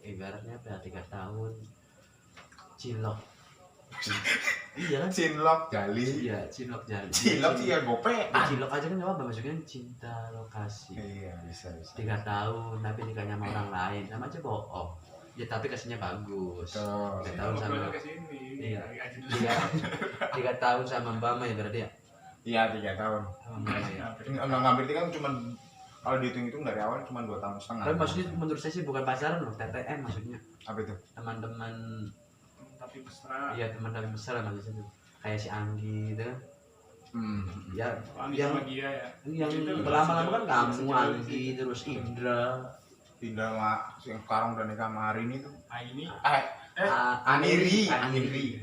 ibaratnya PA 3 tahun cilok iya kan Cinlok Jali. iya cilok jadi Cilok sih ya gope. cilok aja kan nggak apa maksudnya cinta lokasi Iya bisa. 3 tahun tapi nikahnya sama orang lain sama aja bohong ya tapi kasihnya bagus Betul. Tiga Kita tahun sama ngobrolnya ke sini. Iya. Aja dulu. 3 tahun sama Mbak Maya berarti ya Iya 3 tahun. sama Mbak Maya Nggak berarti kan cuma kalau dihitung dari awal cuma 2 tahun setengah. tapi maksudnya menurut saya sih bukan pacaran loh TTM maksudnya Apa itu? teman-teman Tapi mesra. iya teman-teman besar maksudnya tuh kayak si Anggi gitu kan ya Wangi yang sama dia ya. yang Itu lama-lama kan sejauh- kamu sejauh Anggi sih. terus Indra Tidak mak yang sekarang udah nikah sama hari ini tuh. Ah ini. Aniri.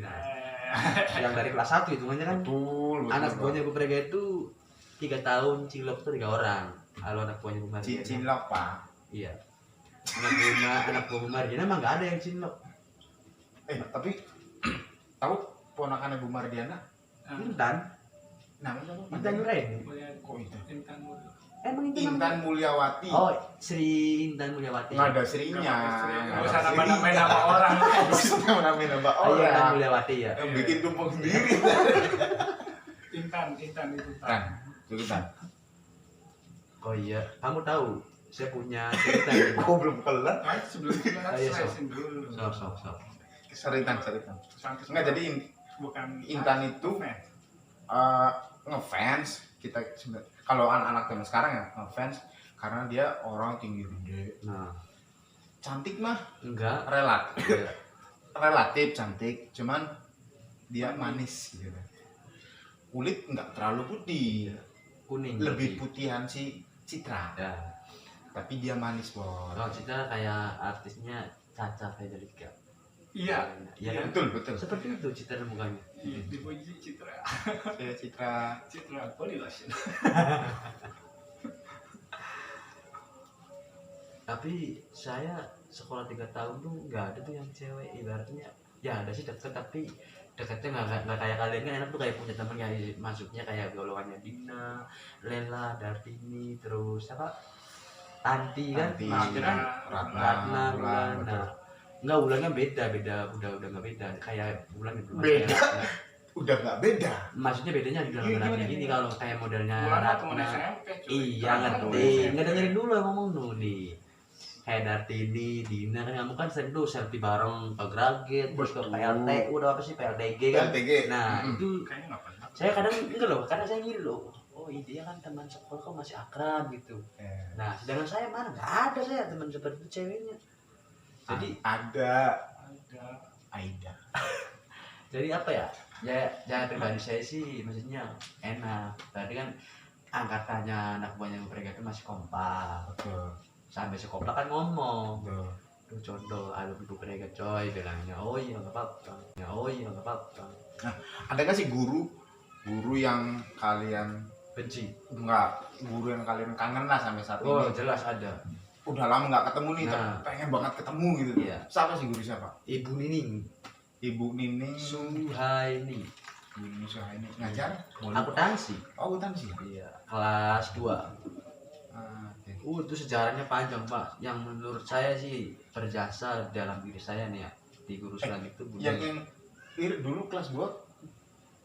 Nah, yang dari kelas 1 hitungannya kan Betul. anak buahnya Bu Prega itu 3 tahun cilok tuh 3 orang kalau anak buahnya Bu Mardiana Cinlok pak. iya anak buah Bu Mardiana emang nggak ada yang cilok Tapi tahu ponakannya Bu Mardiana? Intan Namanya apa? Intan Nuraini Kok itu? Intan Mulu. emang Intan Intan Mulyawati. oh Sri Intan Mulyawati Nggak ada serinya. Nggak usah nama-namain nama orang. Nggak usah nama-namain nama oh iya Intan orang. Mulyawati ya Yang bikin tumpeng sendiri. Intan itu. Kan, cepetan. oh iya kamu tahu saya punya cerita nih Kok belum kelar? Nah, sebelum kita Oh, iya, selesin dulu. sok Seritan. Sampai Enggak jadi bukan Intan itu ngefans kita kalau anak-anak zaman sekarang ya ngefans karena dia orang tinggi gede, nah cantik mah enggak relatif relatif cantik, cuman dia manis gitu. Kulit nggak terlalu putih, kuning lebih berarti. putihan si Citra, ya tapi dia manis bos. kalau Citra kayak artisnya Caca Federica Iya. iya kan Betul. seperti itu Citra mukanya Dipuji Citra. Saya Citra. Citra body lotion. tapi saya sekolah 3 tahun tuh nggak ada tuh yang cewek ibaratnya ya ada sih deket tapi deketnya nggak kayak kalian kan enak tuh kayak punya temen yang masuknya kayak golongannya Dina, Lela, Dartini, terus apa Tanti kan, Tanti, maksudnya kan Ratna, Bulan, Bulan, betul. nah nggak Bulannya beda udah nggak beda kayak Bulan itu Beda? maksudnya, Udah nggak beda. maksudnya bedanya di dalam Iya, Ratna gimana? gini kalau kayak modelnya Bulan mah temen Ratna SMP. cuy. iya Kan ngerti temen SMP. nggak dengerin dulu yang ngomong dulu nih kayak Dartini, Dina kan kamu kan sering tuh selfie bareng ke Graget terus ke Betul. PLT udah apa sih PLTG kan LTG. nah Mm-mm. itu Kayaknya nggak pernah. saya kadang enggak loh karena saya gini loh oh dia kan teman sekolah kok masih akrab gitu nah sedangkan saya mana nggak ada saya teman seperti itu ceweknya jadi ada Ada. Aida. jadi apa ya ya pribadi saya sih maksudnya enak tadi kan angkatannya anak buahnya mereka itu masih kompak Betul. sampai sekolah kan ngomong Betul. tuh contoh alum ibu mereka coy bilangnya oh iya nggak apa-apa ya oh iya nggak apa-apa Ada nggak sih guru yang kalian benci guru yang kalian kangen lah sampai saat oh ini? jelas ada Udah lama nggak ketemu nih, tapi Nah. pengen banget ketemu gitu. Iya. Siapa sih guru siapa? ibu Nining Ibu Nining. Suhaini Bu Nining Suhaini ngajar? akuntansi Oh, akuntansi. iya kelas 2 Oke. itu sejarahnya panjang pak yang menurut saya sih berjasa dalam diri saya nih ya di guru Islam itu Bu yang Nining. dulu kelas 2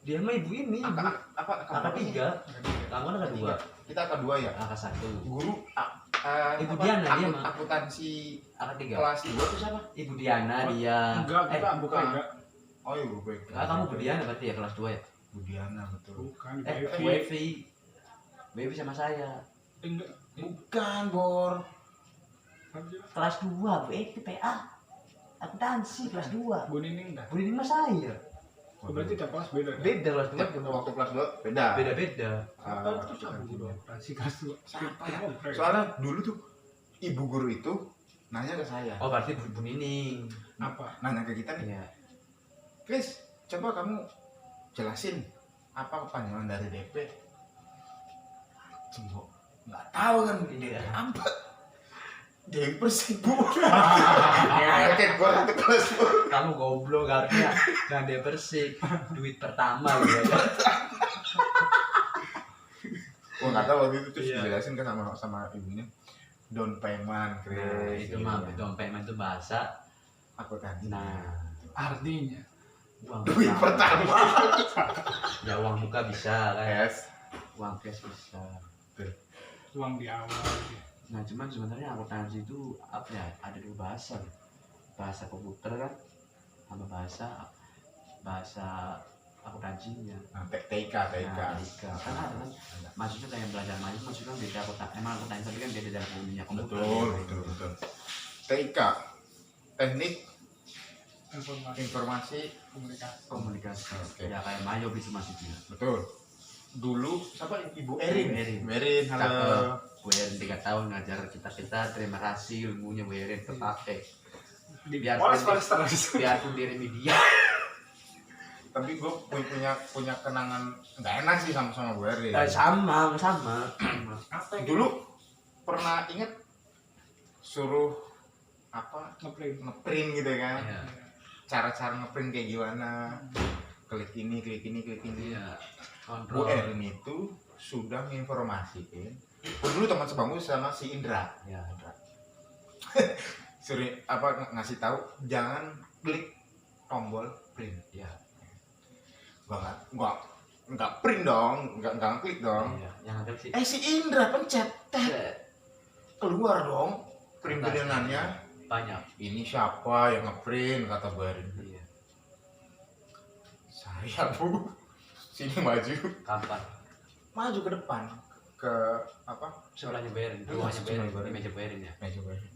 Dia mah ibu ini, ibu. apa Angka 3, kamu angka 2, kita angka 2 ya. angka 1. Guru Ibu Diana, dia mah. akuntansi Angka 3. kelas 2 itu siapa? Ibu Diana dia. Enggak, kita bukan enggak. Oh iya, Bu Bek. Kamu Bu Diana berarti ya kelas 2 ya? Bu Diana betul. Bukan, Wevi. Wevi sama saya. Enggak. Bukan, Bor. Kelas 2, Wevi PA. Akuntansi kelas 2. Bu Nining dah. Bu Nining mah saya. Oh, berarti tiap kelas beda. Beda kelas 2 Waktu kelas 2 beda. beda-beda. Terus siapa guru operasi kelas 2? Siapa ya? Soalnya dulu tuh ibu guru itu nanya ke saya. Oh, berarti Bu Nining. Apa? Nanya ke kita nih. Iya. Chris, coba kamu jelasin apa kepanjangan dari DP. Cembok. Nggak tahu kan Iya. apa. Dewi Persik, Bu. Ya, kayak gua waktu kelas 2. Kamu goblok harusnya jangan dia Persik. Duit pertama gitu ya. Gua nggak tahu waktu itu terus Iya. dijelasin kan sama ibunya. Down payment, Chris. Nah, itu mah down payment itu bahasa. Aku tadi. Nah, Artinya uang duit pertama. Ya uang muka bisa kan. Yes. Uang cash bisa. uang di awal. Nah, cuman sebenarnya akuntansi itu apa ya? Ada dua bahasa. Bahasa komputer kan sama bahasa akuntansinya. Nah, TK. Nah, TK. Kan ada kan. Maksudnya kayak belajar main maksudnya beda akuntansi. Emang akuntansi tapi kan beda dalam dunia komputer. Betul. TK. Teknik Informasi Informasi komunikasi. Oke. Ya kayak Mayo gitu maksudnya. Betul. Dulu siapa Ibu Erin. Erin, halo. Bu Erin 3 tahun ngajar kita terima kasih ilmunya Bu Erin terpakai. Biar Poles terus. Biarpun di media. Tapi gue punya kenangan nggak enak sih sama Bu Erin. Sama. Apa yang Dulu pernah inget suruh apa ngeprint? ngeprint gitu kan. Iya. Cara-cara ngeprint kayak gimana? Klik ini. Iya. Bu Kontrol. Erin itu sudah menginformasikan. Dulu teman sebangku sama si Indra. Ya, Suruh ngasih tahu jangan klik tombol print. ya. Gua nggak print dong, nggak klik dong. Iya. Yang ada sih. Si Indra pencet, keluar dong print-printannya. Banyak. Ini siapa yang ngeprint kata Bu Erin. Iya. Saya Bu, sini maju Kapan? ke depan ke apa? Sebelahnya Berin, Iya, ruangnya sebelah Berin, Berin. di meja Berin ya. Meja Bu Erin.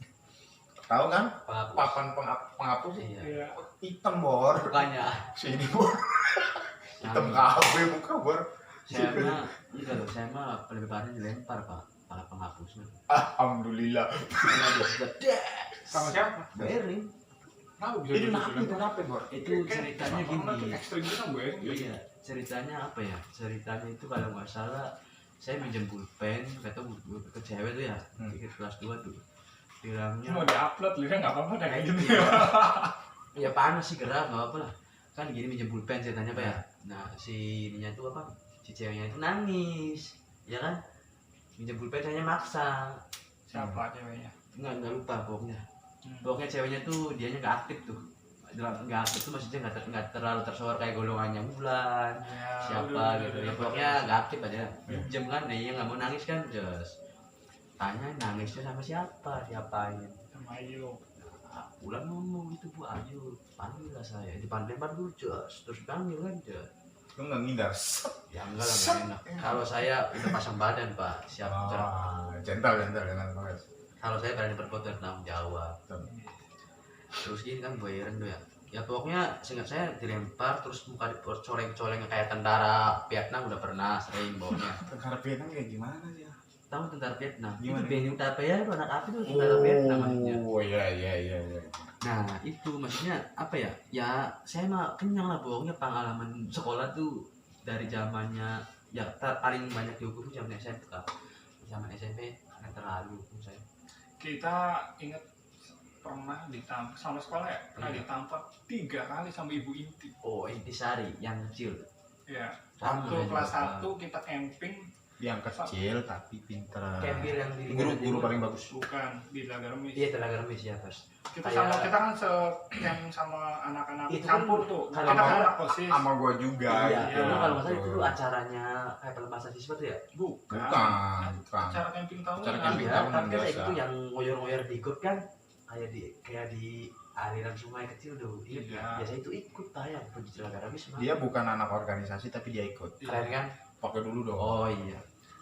Tahu kan? Penghapus. Papan penghapus Iya. Iya. hitam Bor. Bukannya. Sini Bor. Hitam KB buka Bor. Saya mah lebih parah dilempar Pak, para penghapusnya. Alhamdulillah. Sama siapa? Berin. Tahu bisa Itu gitu. kenapa Bor? Itu ceritanya gini. Ekstrim itu kan Bu Erin. Iya, ceritanya apa ya? Ceritanya itu kalau nggak salah saya minjem pulpen, kata ke cewek tuh ya, di kelas 2 tuh. Bilangnya Mau diupload lihatnya nggak apa-apa dah kayak gitu. ya panas sih gerak nggak apa lah. Kan gini minjem pulpen ceritanya Pak ya. Nah, si ininya tuh apa? Si ceweknya itu nangis. Ya kan? Minjem pulpen saya maksa. Siapa ceweknya? Nggak lupa pokoknya. Pokoknya ceweknya tuh dianya nggak aktif tuh. Nggak aktif tuh maksudnya nggak terlalu tersohor kayak golongannya Bulan. Ya, Siapa gitu ya pokoknya nggak aktif aja. Pinjem kan dia nggak mau nangis kan just tanya nangsnya sama siapain. Sama Ayu. Nah, Bulan ngomong itu Bu Ayu panggil lah saya dipanggil dulu just terus panggil kan just Lu nggak ngindar. ya enggak lah nggak enak. Kalau saya udah pasang badan Pak siap Gentle banget. kalau saya berani berbuat tanggung jawab. Terus gini kan Bu Erin tuh ya pokoknya seingat saya dilempar terus muka dicoreng-coreng kayak tentara Vietnam udah pernah sering baunya. Tentara Vietnam kayak gimana ya? Tahu tentara Vietnam? Gimana? Itu Benny Utapaya itu anak api itu tentara Vietnam maksudnya. Oh iya. Nah itu maksudnya apa ya? Ya saya mah kenyang lah pokoknya pengalaman sekolah tuh dari zamannya ya paling banyak dihukum zaman SMP. Zaman SMP nggak terlalu hukum saya. Kita ingat pernah ditangkap sama sekolah ya? Pernah Iya. ditangkap 3 kali sama Ibu Inti. Oh Intisari yang kecil. Ya. Sama Waktu ya kelas juga. 1 kita camping yang kecil tapi pinter. Kebir yang di Guru paling bagus. Bukan di Telaga Remis. Iya, Telaga Remis ya, Bos. Kita Kayak- kita kan camp sama anak-anak Itu campur kan tuh. kalau Kita kan mau- anak OSIS. Sama gua juga. Iya, iya. dulu kalau nggak salah itu Betul. tuh acaranya kayak pelepasan siswa tuh ya. Bukan. Bukan. Acara camping tahunan. Acara camping Iya, tahunan tapi kan biasa. itu yang ngoyor-ngoyor di got kan kayak di aliran sungai kecil tuh. Iya. Biasa itu ikut tayang di Telaga Remis. Mas. Dia bukan anak organisasi tapi dia ikut. Iya. Keren kan? Pakai dulu dong. Oh iya.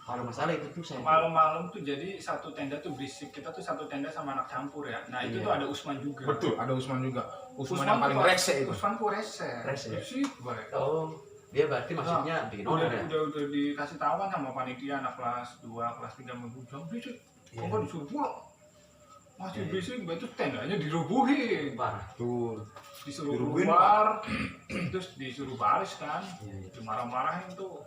Kalau masalah itu tuh saya Malam-malam tuh jadi satu tenda tuh berisik. Kita tuh satu tenda sama anak campur ya. Nah itu Iya. tuh ada Usman juga. Betul, ada Usman juga. Usman Usman yang paling tuh- rese itu. Usman tuh rese. Rese. Berisik banget. Oh, dia berarti maksudnya bikin Udah, order ya? udah dikasih tahuan sama panitia anak kelas 2, kelas 3 minggu jam berisik. Iya. Kok nggak disuruh pulang? Masih Iya. berisik, itu tendanya dirubuhin. Parah. Betul. Disuruh Dirubuhin, keluar, terus disuruh baris kan. Iya, iya. Dimarah-marahin tuh.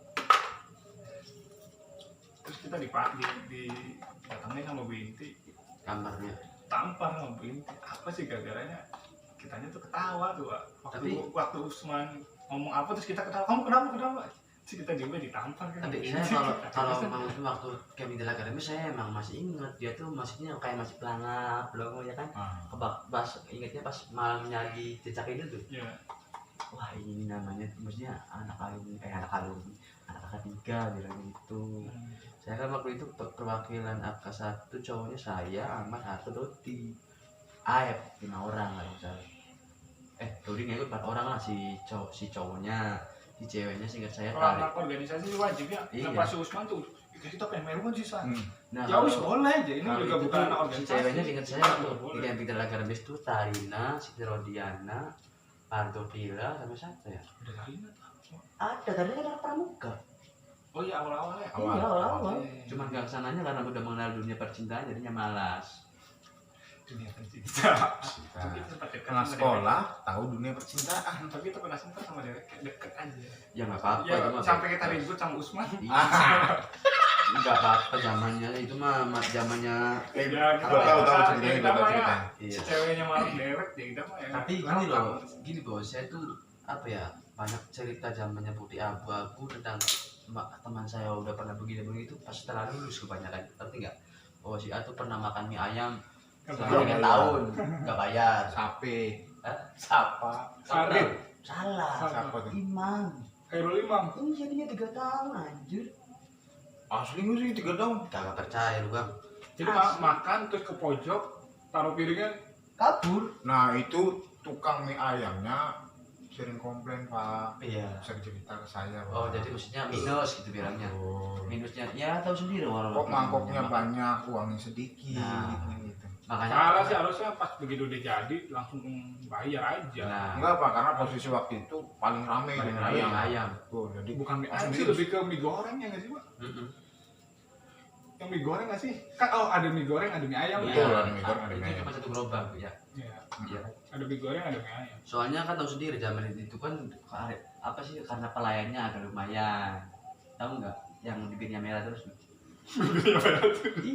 Terus kita datangin sama Bu Inti, Kamarnya. tampar sama Bu Inti. Apa sih gara-garanya? Kitanya tuh ketawa tuh, Pak. Waktu Usman ngomong apa terus kita ketawa. Kamu kenapa? Terus kita juga ditampar kan. Tapi saya kalau memang itu waktu kami di Telaga Remis saya emang masih ingat dia tuh maksudnya kayak masih pelangap belum ya kan. Pas ingatnya pas malam nyari jejak itu tuh. Iya. Wah ini namanya maksudnya anak kakak tiga bilang gitu. Saya kan waktu itu perwakilan AK1 cowoknya saya, Ahmad, Harto, Dodi, Aep 5 orang kalau misalnya. Dodi ngikut 4 orang lah si cowoknya, si ceweknya singkat saya Kalau tarik. anak organisasi wajib ya. Iya. Lepas si Usman tuh, kita pengen meruan sih San. Nah, Ya wis boleh aja, ini kalau juga itu bukan tuh, anak si organisasi. ceweknya singkat saya waktu Boleh. di Camping Telaga Remis tuh Tarina, Siti Rodiana, Pardo Villa sama siapa ya? Udah kali ini. Ada, Tarina kan anak pramuka. Oh iya awal-awal ya. Awal. Iya, awal-awal. Iya. Cuman gak kesananya karena udah mengenal dunia percintaan jadinya malas. Dunia cinta. Kita Kita sempat dekat tengah sama sekolah tahu dunia percintaan. Derek. Tapi kita pernah sempat sama Derek kayak deket aja. Ya nggak apa-apa Ya itu mah. sampai kita ribut sama Usman. Nggak apa-apa zamannya itu mah zamannya. Ya kita Tahu mah- ceritanya, kita tahu mah ya. ceritanya. Iya. Si ceweknya malah Derek ya kita mah ya. Tapi gini loh, saya tuh apa ya banyak cerita zamannya putih abu-abu tentang teman saya udah pernah begini begitu pas setelah lulus kebanyakan. Ngerti nggak? Oh si A tuh pernah makan mie ayam selama 3 tahun nggak bayar. Sape. Siapa? Sarip. Salah. Siapa tuh? Imam. Khairul Imam. Ini jadinya 3 tahun anjir. Asli nggak sih 3 tahun? Kagak percaya lu bang. Jadi makan terus ke pojok, taruh piringnya. Kabur. Nah itu tukang mie ayamnya sering komplain Pak. Iya. Sering cerita ke saya Pak. Oh jadi maksudnya minus gitu bilangnya. Oh. Minusnya ya tahu sendiri orang. Kok mangkoknya banyak, uangnya sedikit, Nah. gitu. Makanya. Salah sih harusnya pas begitu udah jadi langsung bayar aja. Nah, Enggak Pak, karena posisi waktu itu paling rame paling mie ramai ayam. ayam. Tuh, jadi Bukan mie langsung ayam sih, diurus. lebih ke mie goreng ya nggak sih Pak? Mm-mm. Yang mie goreng nggak sih? Kan ada mie goreng, ada mie ayam. Betul, ya? ada mie goreng, ada mie Itu ayam. cuma satu gerobak ya. Iya. Iya. Ada mie goreng, ada mie ayam. Soalnya kan tahu sendiri zaman itu kan apa sih karena pelayannya agak lumayan. Tahu nggak yang bibirnya merah terus?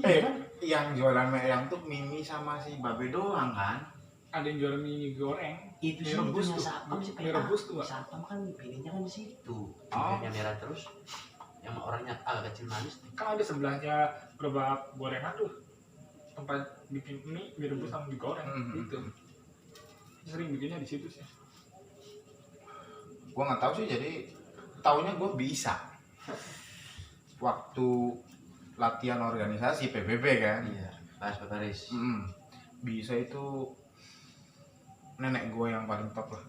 Eh, yang jualan mie ayam tuh Mimi sama si Babe doang kan? Ada yang jual mie goreng. Itu Mie sih rebus punya tuh. Sapam sih Mie rebus tuh, Pak. Sapam kan bininya kan di situ. Oh. Bibirnya merah terus. Yang orangnya agak kecil manis. Kan ada sebelahnya gerobak gorengan tuh. Tempat bikin mie rebus sama mie goreng. Mhm. Gitu. Sering bikinnya di situ sih. Gua nggak tahu sih, jadi taunya gue bisa. Waktu latihan organisasi PBB kan, Iya. Baris. bisa itu nenek gue yang paling top lah.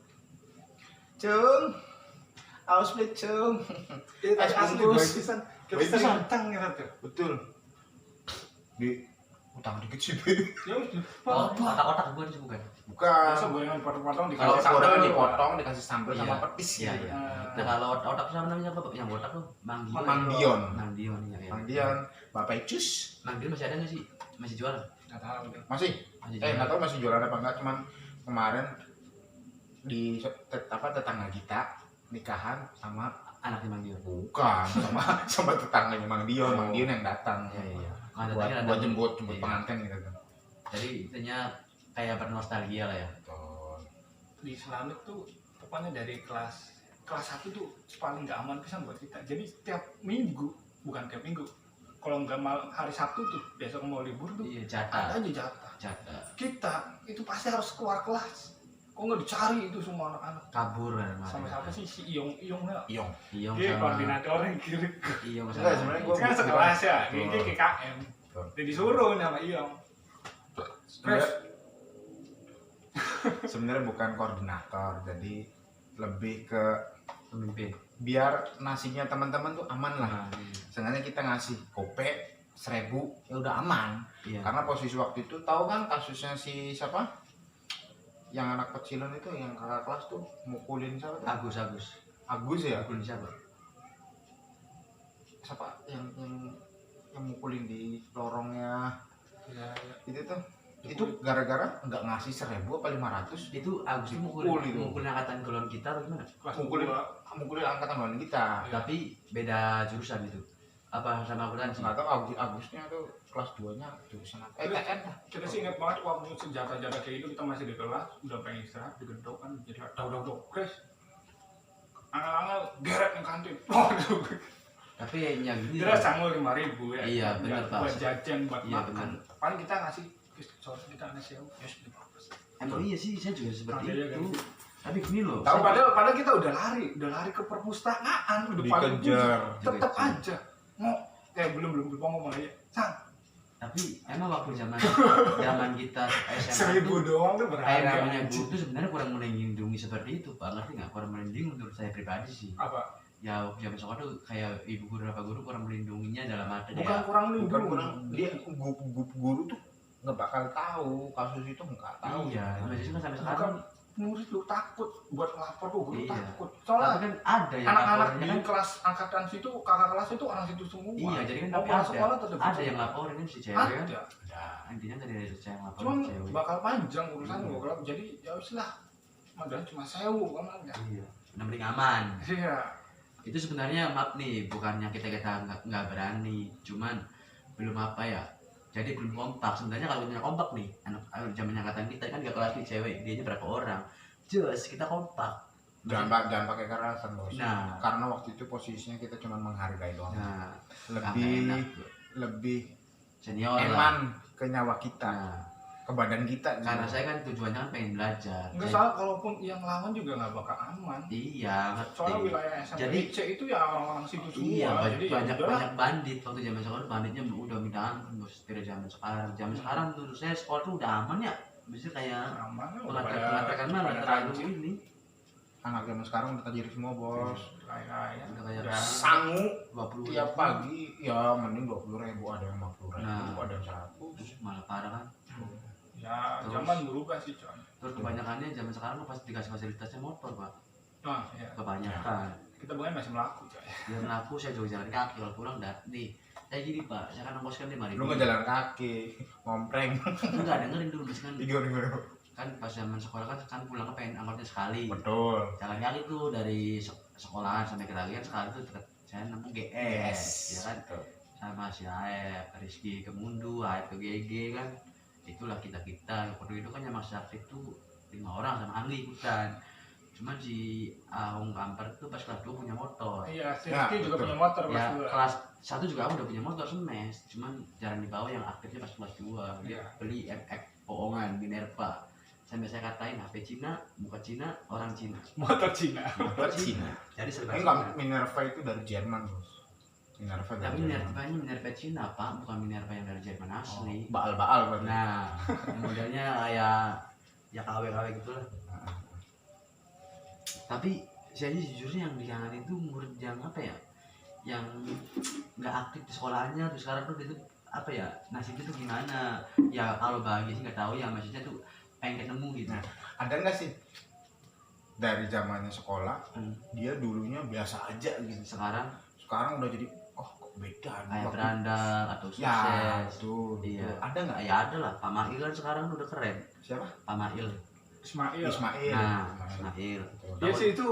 Cung, aus beli cung. Es bungkus. Baik pisan. Santang ya tuh. Betul. Di utang dikit sih. Ya udah. Oh, otak-otak bukan sih bukan. Bukan. Masa gorengan potong-potong Kalau dikasih gorengan sambal. dipotong dikasih sambal sama Iya. petis Iya, gitu. iya. Nah kalau otak siapa namanya apa? Yang botak tuh Mang Dion. Mang Dion. Mang Dion ya. Mang Dion, Bapak Icus Mang Dion masih ada nggak sih? Masih jual? Nggak tahu deh. masih. Masih Nggak tahu masih jualan apa enggak, cuman kemarin di tetangga kita nikahan sama Anaknya Mang Dion. bukan sama tetangganya Mang Dion. Mang Dion yang datang. Iya iya. Kan Buat, datangnya buat jemput Iya. pengantin gitu kan. Jadi intinya kayak bernostalgia lah ya. Betul. Di Islamic tuh pokoknya dari kelas 1 tuh paling nggak aman pisan buat kita. Jadi setiap minggu bukan tiap minggu. Kalau nggak hari Sabtu tuh besok mau libur tuh Iya, ada jatah. aja jatah. Jatah. Kita itu pasti harus keluar kelas. Kok nggak dicari itu semua anak-anak. Kabur kan. Sama siapa sih si Iyong ya? Iyong. Iyong Dia sama koordinatornya kiri. Iyong Enggak, sama. sebenarnya Itu gua kan bukan. sekelas ya, dia Betul. KKM. Dia disuruh sama Iyong. Sebenarnya bukan koordinator, jadi lebih ke Pemimpin. biar nasinya teman-teman tuh aman lah. Nah, iya. Sengaja kita ngasih kope 1.000 ya udah aman. Iya. Karena posisi waktu itu tahu kan kasusnya si siapa? Yang anak kecilan itu yang kakak kelas tuh mukulin siapa tuh? Agus. Agus ya? Mukulin siapa? Siapa yang mukulin di lorongnya Ya, itu tuh? Itu gara-gara nggak ngasih 1.000 apa 500 Itu Agus itu Dipukul itu. mukulin angkatan golongan kita atau gimana? kelas mukulin dua. mukulin angkatan lawan kita. Iya. Tapi beda jurusan itu. Apa sama akuntansi? Nggak tahu Agusnya tuh kelas 2-nya jurusan apa? TN lah. Kita sih ingat banget waktu senjata-senjata kayak itu kita masih di kelas, udah pengen istirahat, digedok kan, jadi tahu Chris. Angel-angel geret yang kantin. Waduh. Tapi yang gini. Kira sanggup 5.000 ya. Iya, benar, Pak. Buat jajan, buat Iya, makan. benar. Paling kita ngasih, soalnya kita ngasih yes, Emang iya sih, saya juga seperti Iya, kan? itu. Tapi gini loh. Tahu saya- padahal kita udah lari ke perpustakaan, udah paling Dikejar. tetap aja. Mau belum ngomong aja. Sang, Tapi emang waktu zaman kita SMA 1.000 tuh doang tuh kayak berharga. namanya guru tuh sebenarnya kurang melindungi seperti itu, Pak. Ngerti nggak? Kurang melindungi menurut saya pribadi sih. Apa? Ya waktu zaman sekolah tuh kayak ibu guru apa guru kurang melindunginya dalam arti Bukan dia. kurang Bukan lindung. kurang dia guru tuh nggak bakal tahu kasus itu nggak tahu. Iya, maksudnya kan sampai Bukan sekarang. murid lu takut buat lapor tuh guru Iya. takut. Tapi Soalnya kan ada yang anak-anak laporannya di kan. kelas angkatan situ, kakak kelas itu orang situ semua. Iya, jadi kan Mau tapi pulang sekolah tetap ada bisa. yang laporin kan si cewek kan. Ada. Intinya tadi ada cewek yang laporin Cuman si cewek. bakal panjang urusan Iya. gua kalau jadi ya wis lah. Modal cuma sewu amannya. Iya. Yang penting aman. Iya. Itu sebenarnya maaf nih, bukannya kita nggak berani, cuman belum apa ya. Jadi belum kompak. Sebenarnya kalau punya kompak nih, anak zaman angkatan kita kan gak kelas nih cewek, dia berapa orang. Jelas kita kompak. Jangan pakai kekerasan bos. Nah. Karena waktu itu posisinya kita cuma menghargai doang. Nah, lebih enak. lebih Senior lah. eman ke nyawa kita, Nah, ke badan kita. karena saya kan tujuannya kan pengen belajar. Enggak Saya- salah kalaupun yang lawan juga nggak bakal aman. Iya, ngerti. Soalnya wilayah SMP Jadi- C itu ya orang-orang situ semua. Iya, jadi ya banyak udahlah. banyak bandit waktu zaman sekolah, banditnya udah minta ampun bos. Tidak zaman sekarang. Zaman sekarang menurut saya sekolah tuh udah aman ya. Bisa kayak aman lah, udah pada pengatakan mana pada terlalu rajin. ini. Anak zaman sekarang udah tajir semua bos. Kaya-kaya. Udah kayak Udah. Sangu 20 tiap pagi ya mending 20.000, ada yang 50.000, Nah. ada yang 100. terus malah parah kan. Ya, Terus. zaman berubah sih, coy. Terus kebanyakannya zaman sekarang tuh pasti dikasih fasilitasnya motor, Pak. Nah, ya. Kebanyakan. Kita bukan masih melaku, coy. Dia mengaku saya juga jalan kaki kalau pulang nih. Saya gini, Pak, saya kan ongkos kan 5.000. Lu nggak jalan kaki, ngompreng. Enggak dengerin dulu misalkan Gimana? kan pas zaman sekolah kan pulang kan pengen angkotnya sekali. Betul. Jalan kaki tuh dari sekolahan sampai ke Ragian sekali tuh deket saya nemu GS, ya kan? Sama si Aep, Rizky ke Mundu, Aep ke GG kan. Itulah kita waktu itu kan yang masih aktif tuh 5 orang sama Anggi ikutan. Cuman si Aung Kamper tuh pas kelas 2 punya motor. Iya, si Ya, Rizky juga betul. punya motor Ya kelas dua. kelas 1 juga aku udah punya motor semes, cuman jarang dibawa, yang aktifnya pas kelas 2. Dia Iya. beli MX bohongan Minerva. Sampai saya katain HP Cina, muka Cina, orang Cina. Motor Cina. Motor Cina. Jadi serba Ini Cina. nggak, Minerva itu dari Jerman bos. Minerva dari Tapi Jerman. Minervanya Minerva Cina, Pak, bukan Minerva yang dari Jerman asli. Baal-baal berarti. Nah, modelnya kayak ya KW-KW gitu lah. Tapi saya jujurnya yang dikhianati itu murid yang apa ya, yang nggak aktif di sekolahannya terus sekarang tuh gitu apa ya, nasibnya tuh gimana ya, kalau bahagia sih nggak tahu ya, maksudnya tuh pengen ketemu gitu. Nah, ada nggak sih dari zamannya sekolah dia dulunya biasa aja gitu, Sekarang sekarang udah jadi oh kok beda nih kayak waktu- berandal atau ya sukses. tuh Iya. ada nggak Ya ada lah, Pak Mail kan sekarang udah keren. siapa Pak Mail. Ismail. Ismail. Nah, Ismail. Ismail. Dia sih itu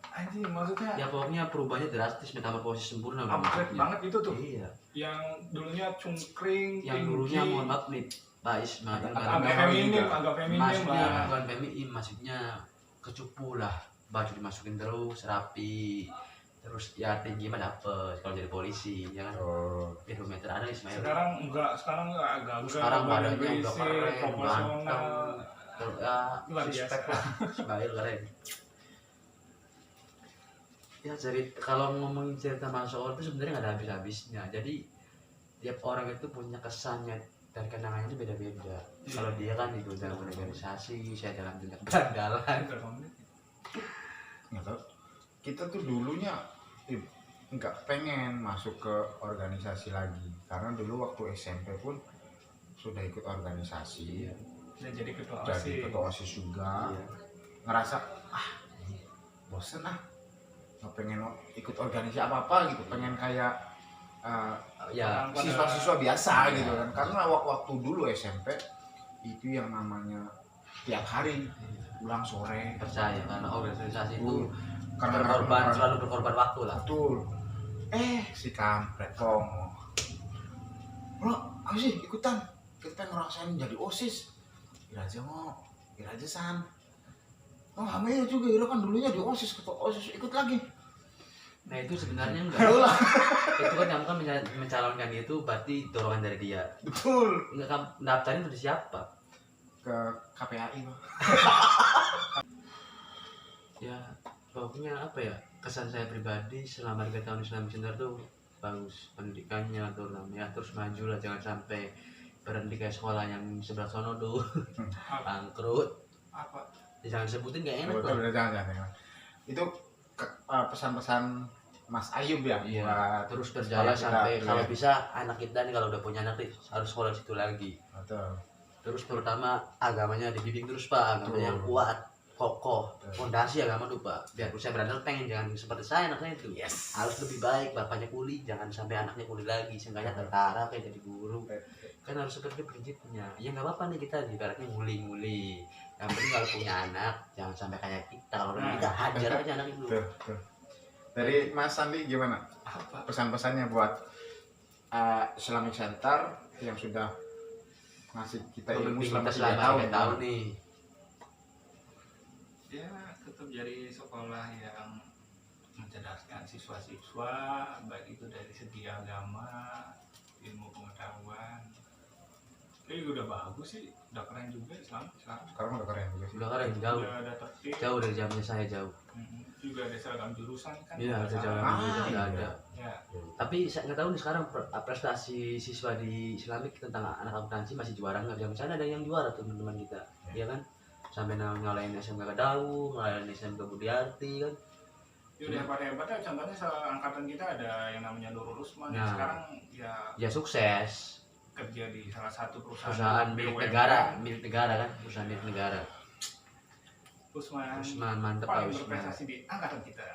anjing maksudnya Ya pokoknya perubahannya drastis, metamorfosis sempurna kan upgrade maksudnya. banget itu tuh. Iya. Yang dulunya cungkring, Yang tinggi, dulunya mohon maaf nih, Pak Ismail. Agak- kan agak feminim, agak feminim maksudnya lah. bukan feminim, maksudnya kecupu lah, baju dimasukin terus rapi, terus ya tinggi mah dapet kalau jadi polisi ya kan. Oh. Barometer ada Ismail. Sekarang agak Sekarang badannya udah berisi, keren, proporsional. ganteng. Terus ya Luar suspek biasa. lah Ismail keren. Ya kalau ngomongin cerita masuk itu sebenarnya nggak ada habis-habisnya. Jadi tiap orang itu punya kesannya dan kenangannya itu beda-beda. Kalau dia kan di dunia organisasi, saya dalam dunia berandalan. Nggak tahu. Kita tuh dulunya nggak pengen masuk ke organisasi lagi karena dulu waktu SMP pun sudah ikut organisasi, Dan jadi ketua jadi OSIS. ketua OSIS juga. Iya. Ngerasa bosen nggak pengen ikut organisasi apa gitu, pengen kayak Ya siswa-siswa biasa gitu kan, karena waktu dulu SMP itu yang namanya tiap hari pulang sore percaya karena organisasi itu karena berkorban, selalu berkorban waktu lah. betul. Si kampret ngomong, bro, aku sih ikutan, kita pengen ngerasain jadi OSIS. Kira aja San. Oh, Amir juga, lo kan dulunya di OSIS, ketua OSIS, ikut lagi. Nah itu sebenarnya enggak. Betul lah. Itu kan kamu kan mencalonkan itu berarti dorongan dari dia. Betul. Enggak, kamu daftarin dari siapa? Ke KPAI, Bang. Ya pokoknya apa ya, kesan saya pribadi selama 3 tahun Islamic Center tuh bagus pendidikannya terutama, terus maju lah, jangan sampai berhenti kayak sekolah yang sebelah sono tuh bangkrut. Apa? Ya, jangan sebutin gak enak Betul, kok. jangan. Itu pesan-pesan Mas Ayub ya, Iya, buat terus berjaya sekolah kita, sampai iya. kalau bisa anak kita nih kalau udah punya anak nih harus sekolah di situ lagi. Betul. Terus terutama agamanya dibimbing terus Pak, agamanya yang Betul. kuat, kokoh, Betul. fondasi agama tuh Pak. Biar saya berandal pengen jangan seperti saya anaknya itu. Yes. Harus lebih baik, bapaknya kuli, jangan sampai anaknya kuli lagi, seenggaknya tentara kayak jadi guru. Kan harus seperti prinsipnya. Ya nggak apa-apa nih kita ibaratnya nguli-nguli. Yang penting kalau punya anak jangan sampai kayak kita. Kalau udah kita hajar aja anak itu. Betul. Dari Mas Sandi gimana Apa? pesan-pesannya buat Islamic Center yang sudah ngasih kita ilmu Lebih selama kita 3 selama tahun? 3 tahun nih. Ya tetap jadi sekolah yang mencerdaskan siswa-siswa, baik itu dari segi agama, ilmu pengetahuan. Ini udah bagus sih, udah keren juga Islam sekarang. Sekarang udah keren juga sih. Udah keren jauh. Udah ada tertib. Jauh dari zamannya saya jauh. Juga ada seragam jurusan kan. Iya, ada Seragam. jalan juga iya. ada. Ya, Tapi saya nggak tahu nih sekarang prestasi siswa di Islamik tentang anak akuntansi masih juara nggak? Zaman sana ada yang juara tuh teman-teman kita, ya kan? Sampai ngalahin SMK Kedau, ngalahin SMK Budiarti kan? ya udah hebat-hebatnya. Contohnya seangkatan kita ada yang namanya Nurul Usman. Nah. Sekarang ya Ya sukses, kerja di salah satu perusahaan milik BUMN. negara kan, perusahaan milik negara. Usman Usman mantep Pak paling Usman. berprestasi di angkatan kita.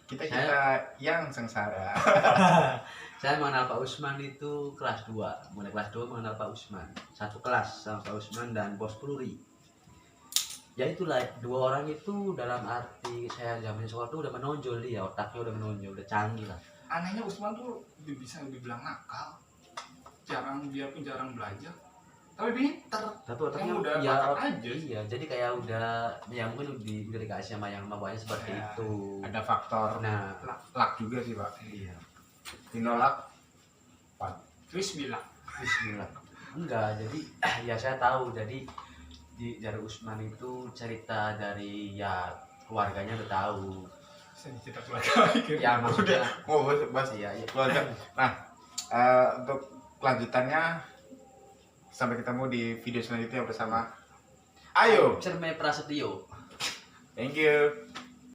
Kita yang sengsara. Saya mengenal Pak Usman itu kelas 2, mulai kelas 2 mengenal Pak Usman, satu kelas sama Pak Usman dan Bos Pluri. Ya itulah, 2 orang itu dalam arti saya zaman sekolah tuh udah menonjol dia, otaknya udah menonjol, udah canggih lah. Anehnya Usman tuh bisa dibilang nakal, dia pun jarang belajar, tapi pinter. Tapi otaknya Yang udah ya, bakat aja. iya, jadi kayak udah ya mungkin udah dikasih sama yang bapaknya seperti Ya, itu. Ada faktor Nah, luck juga sih, Pak. iya. Tinolak Terus bilang Bismillah. Enggak, jadi ya saya tahu jadi dari Usman itu cerita dari ya keluarganya udah tahu. saya cerita keluarga lagi. Ya maksudnya bahas iya. keluarga. Nah, untuk kelanjutannya sampai ketemu di video selanjutnya bersama Ayo. Cerme Prasetyo. Thank you.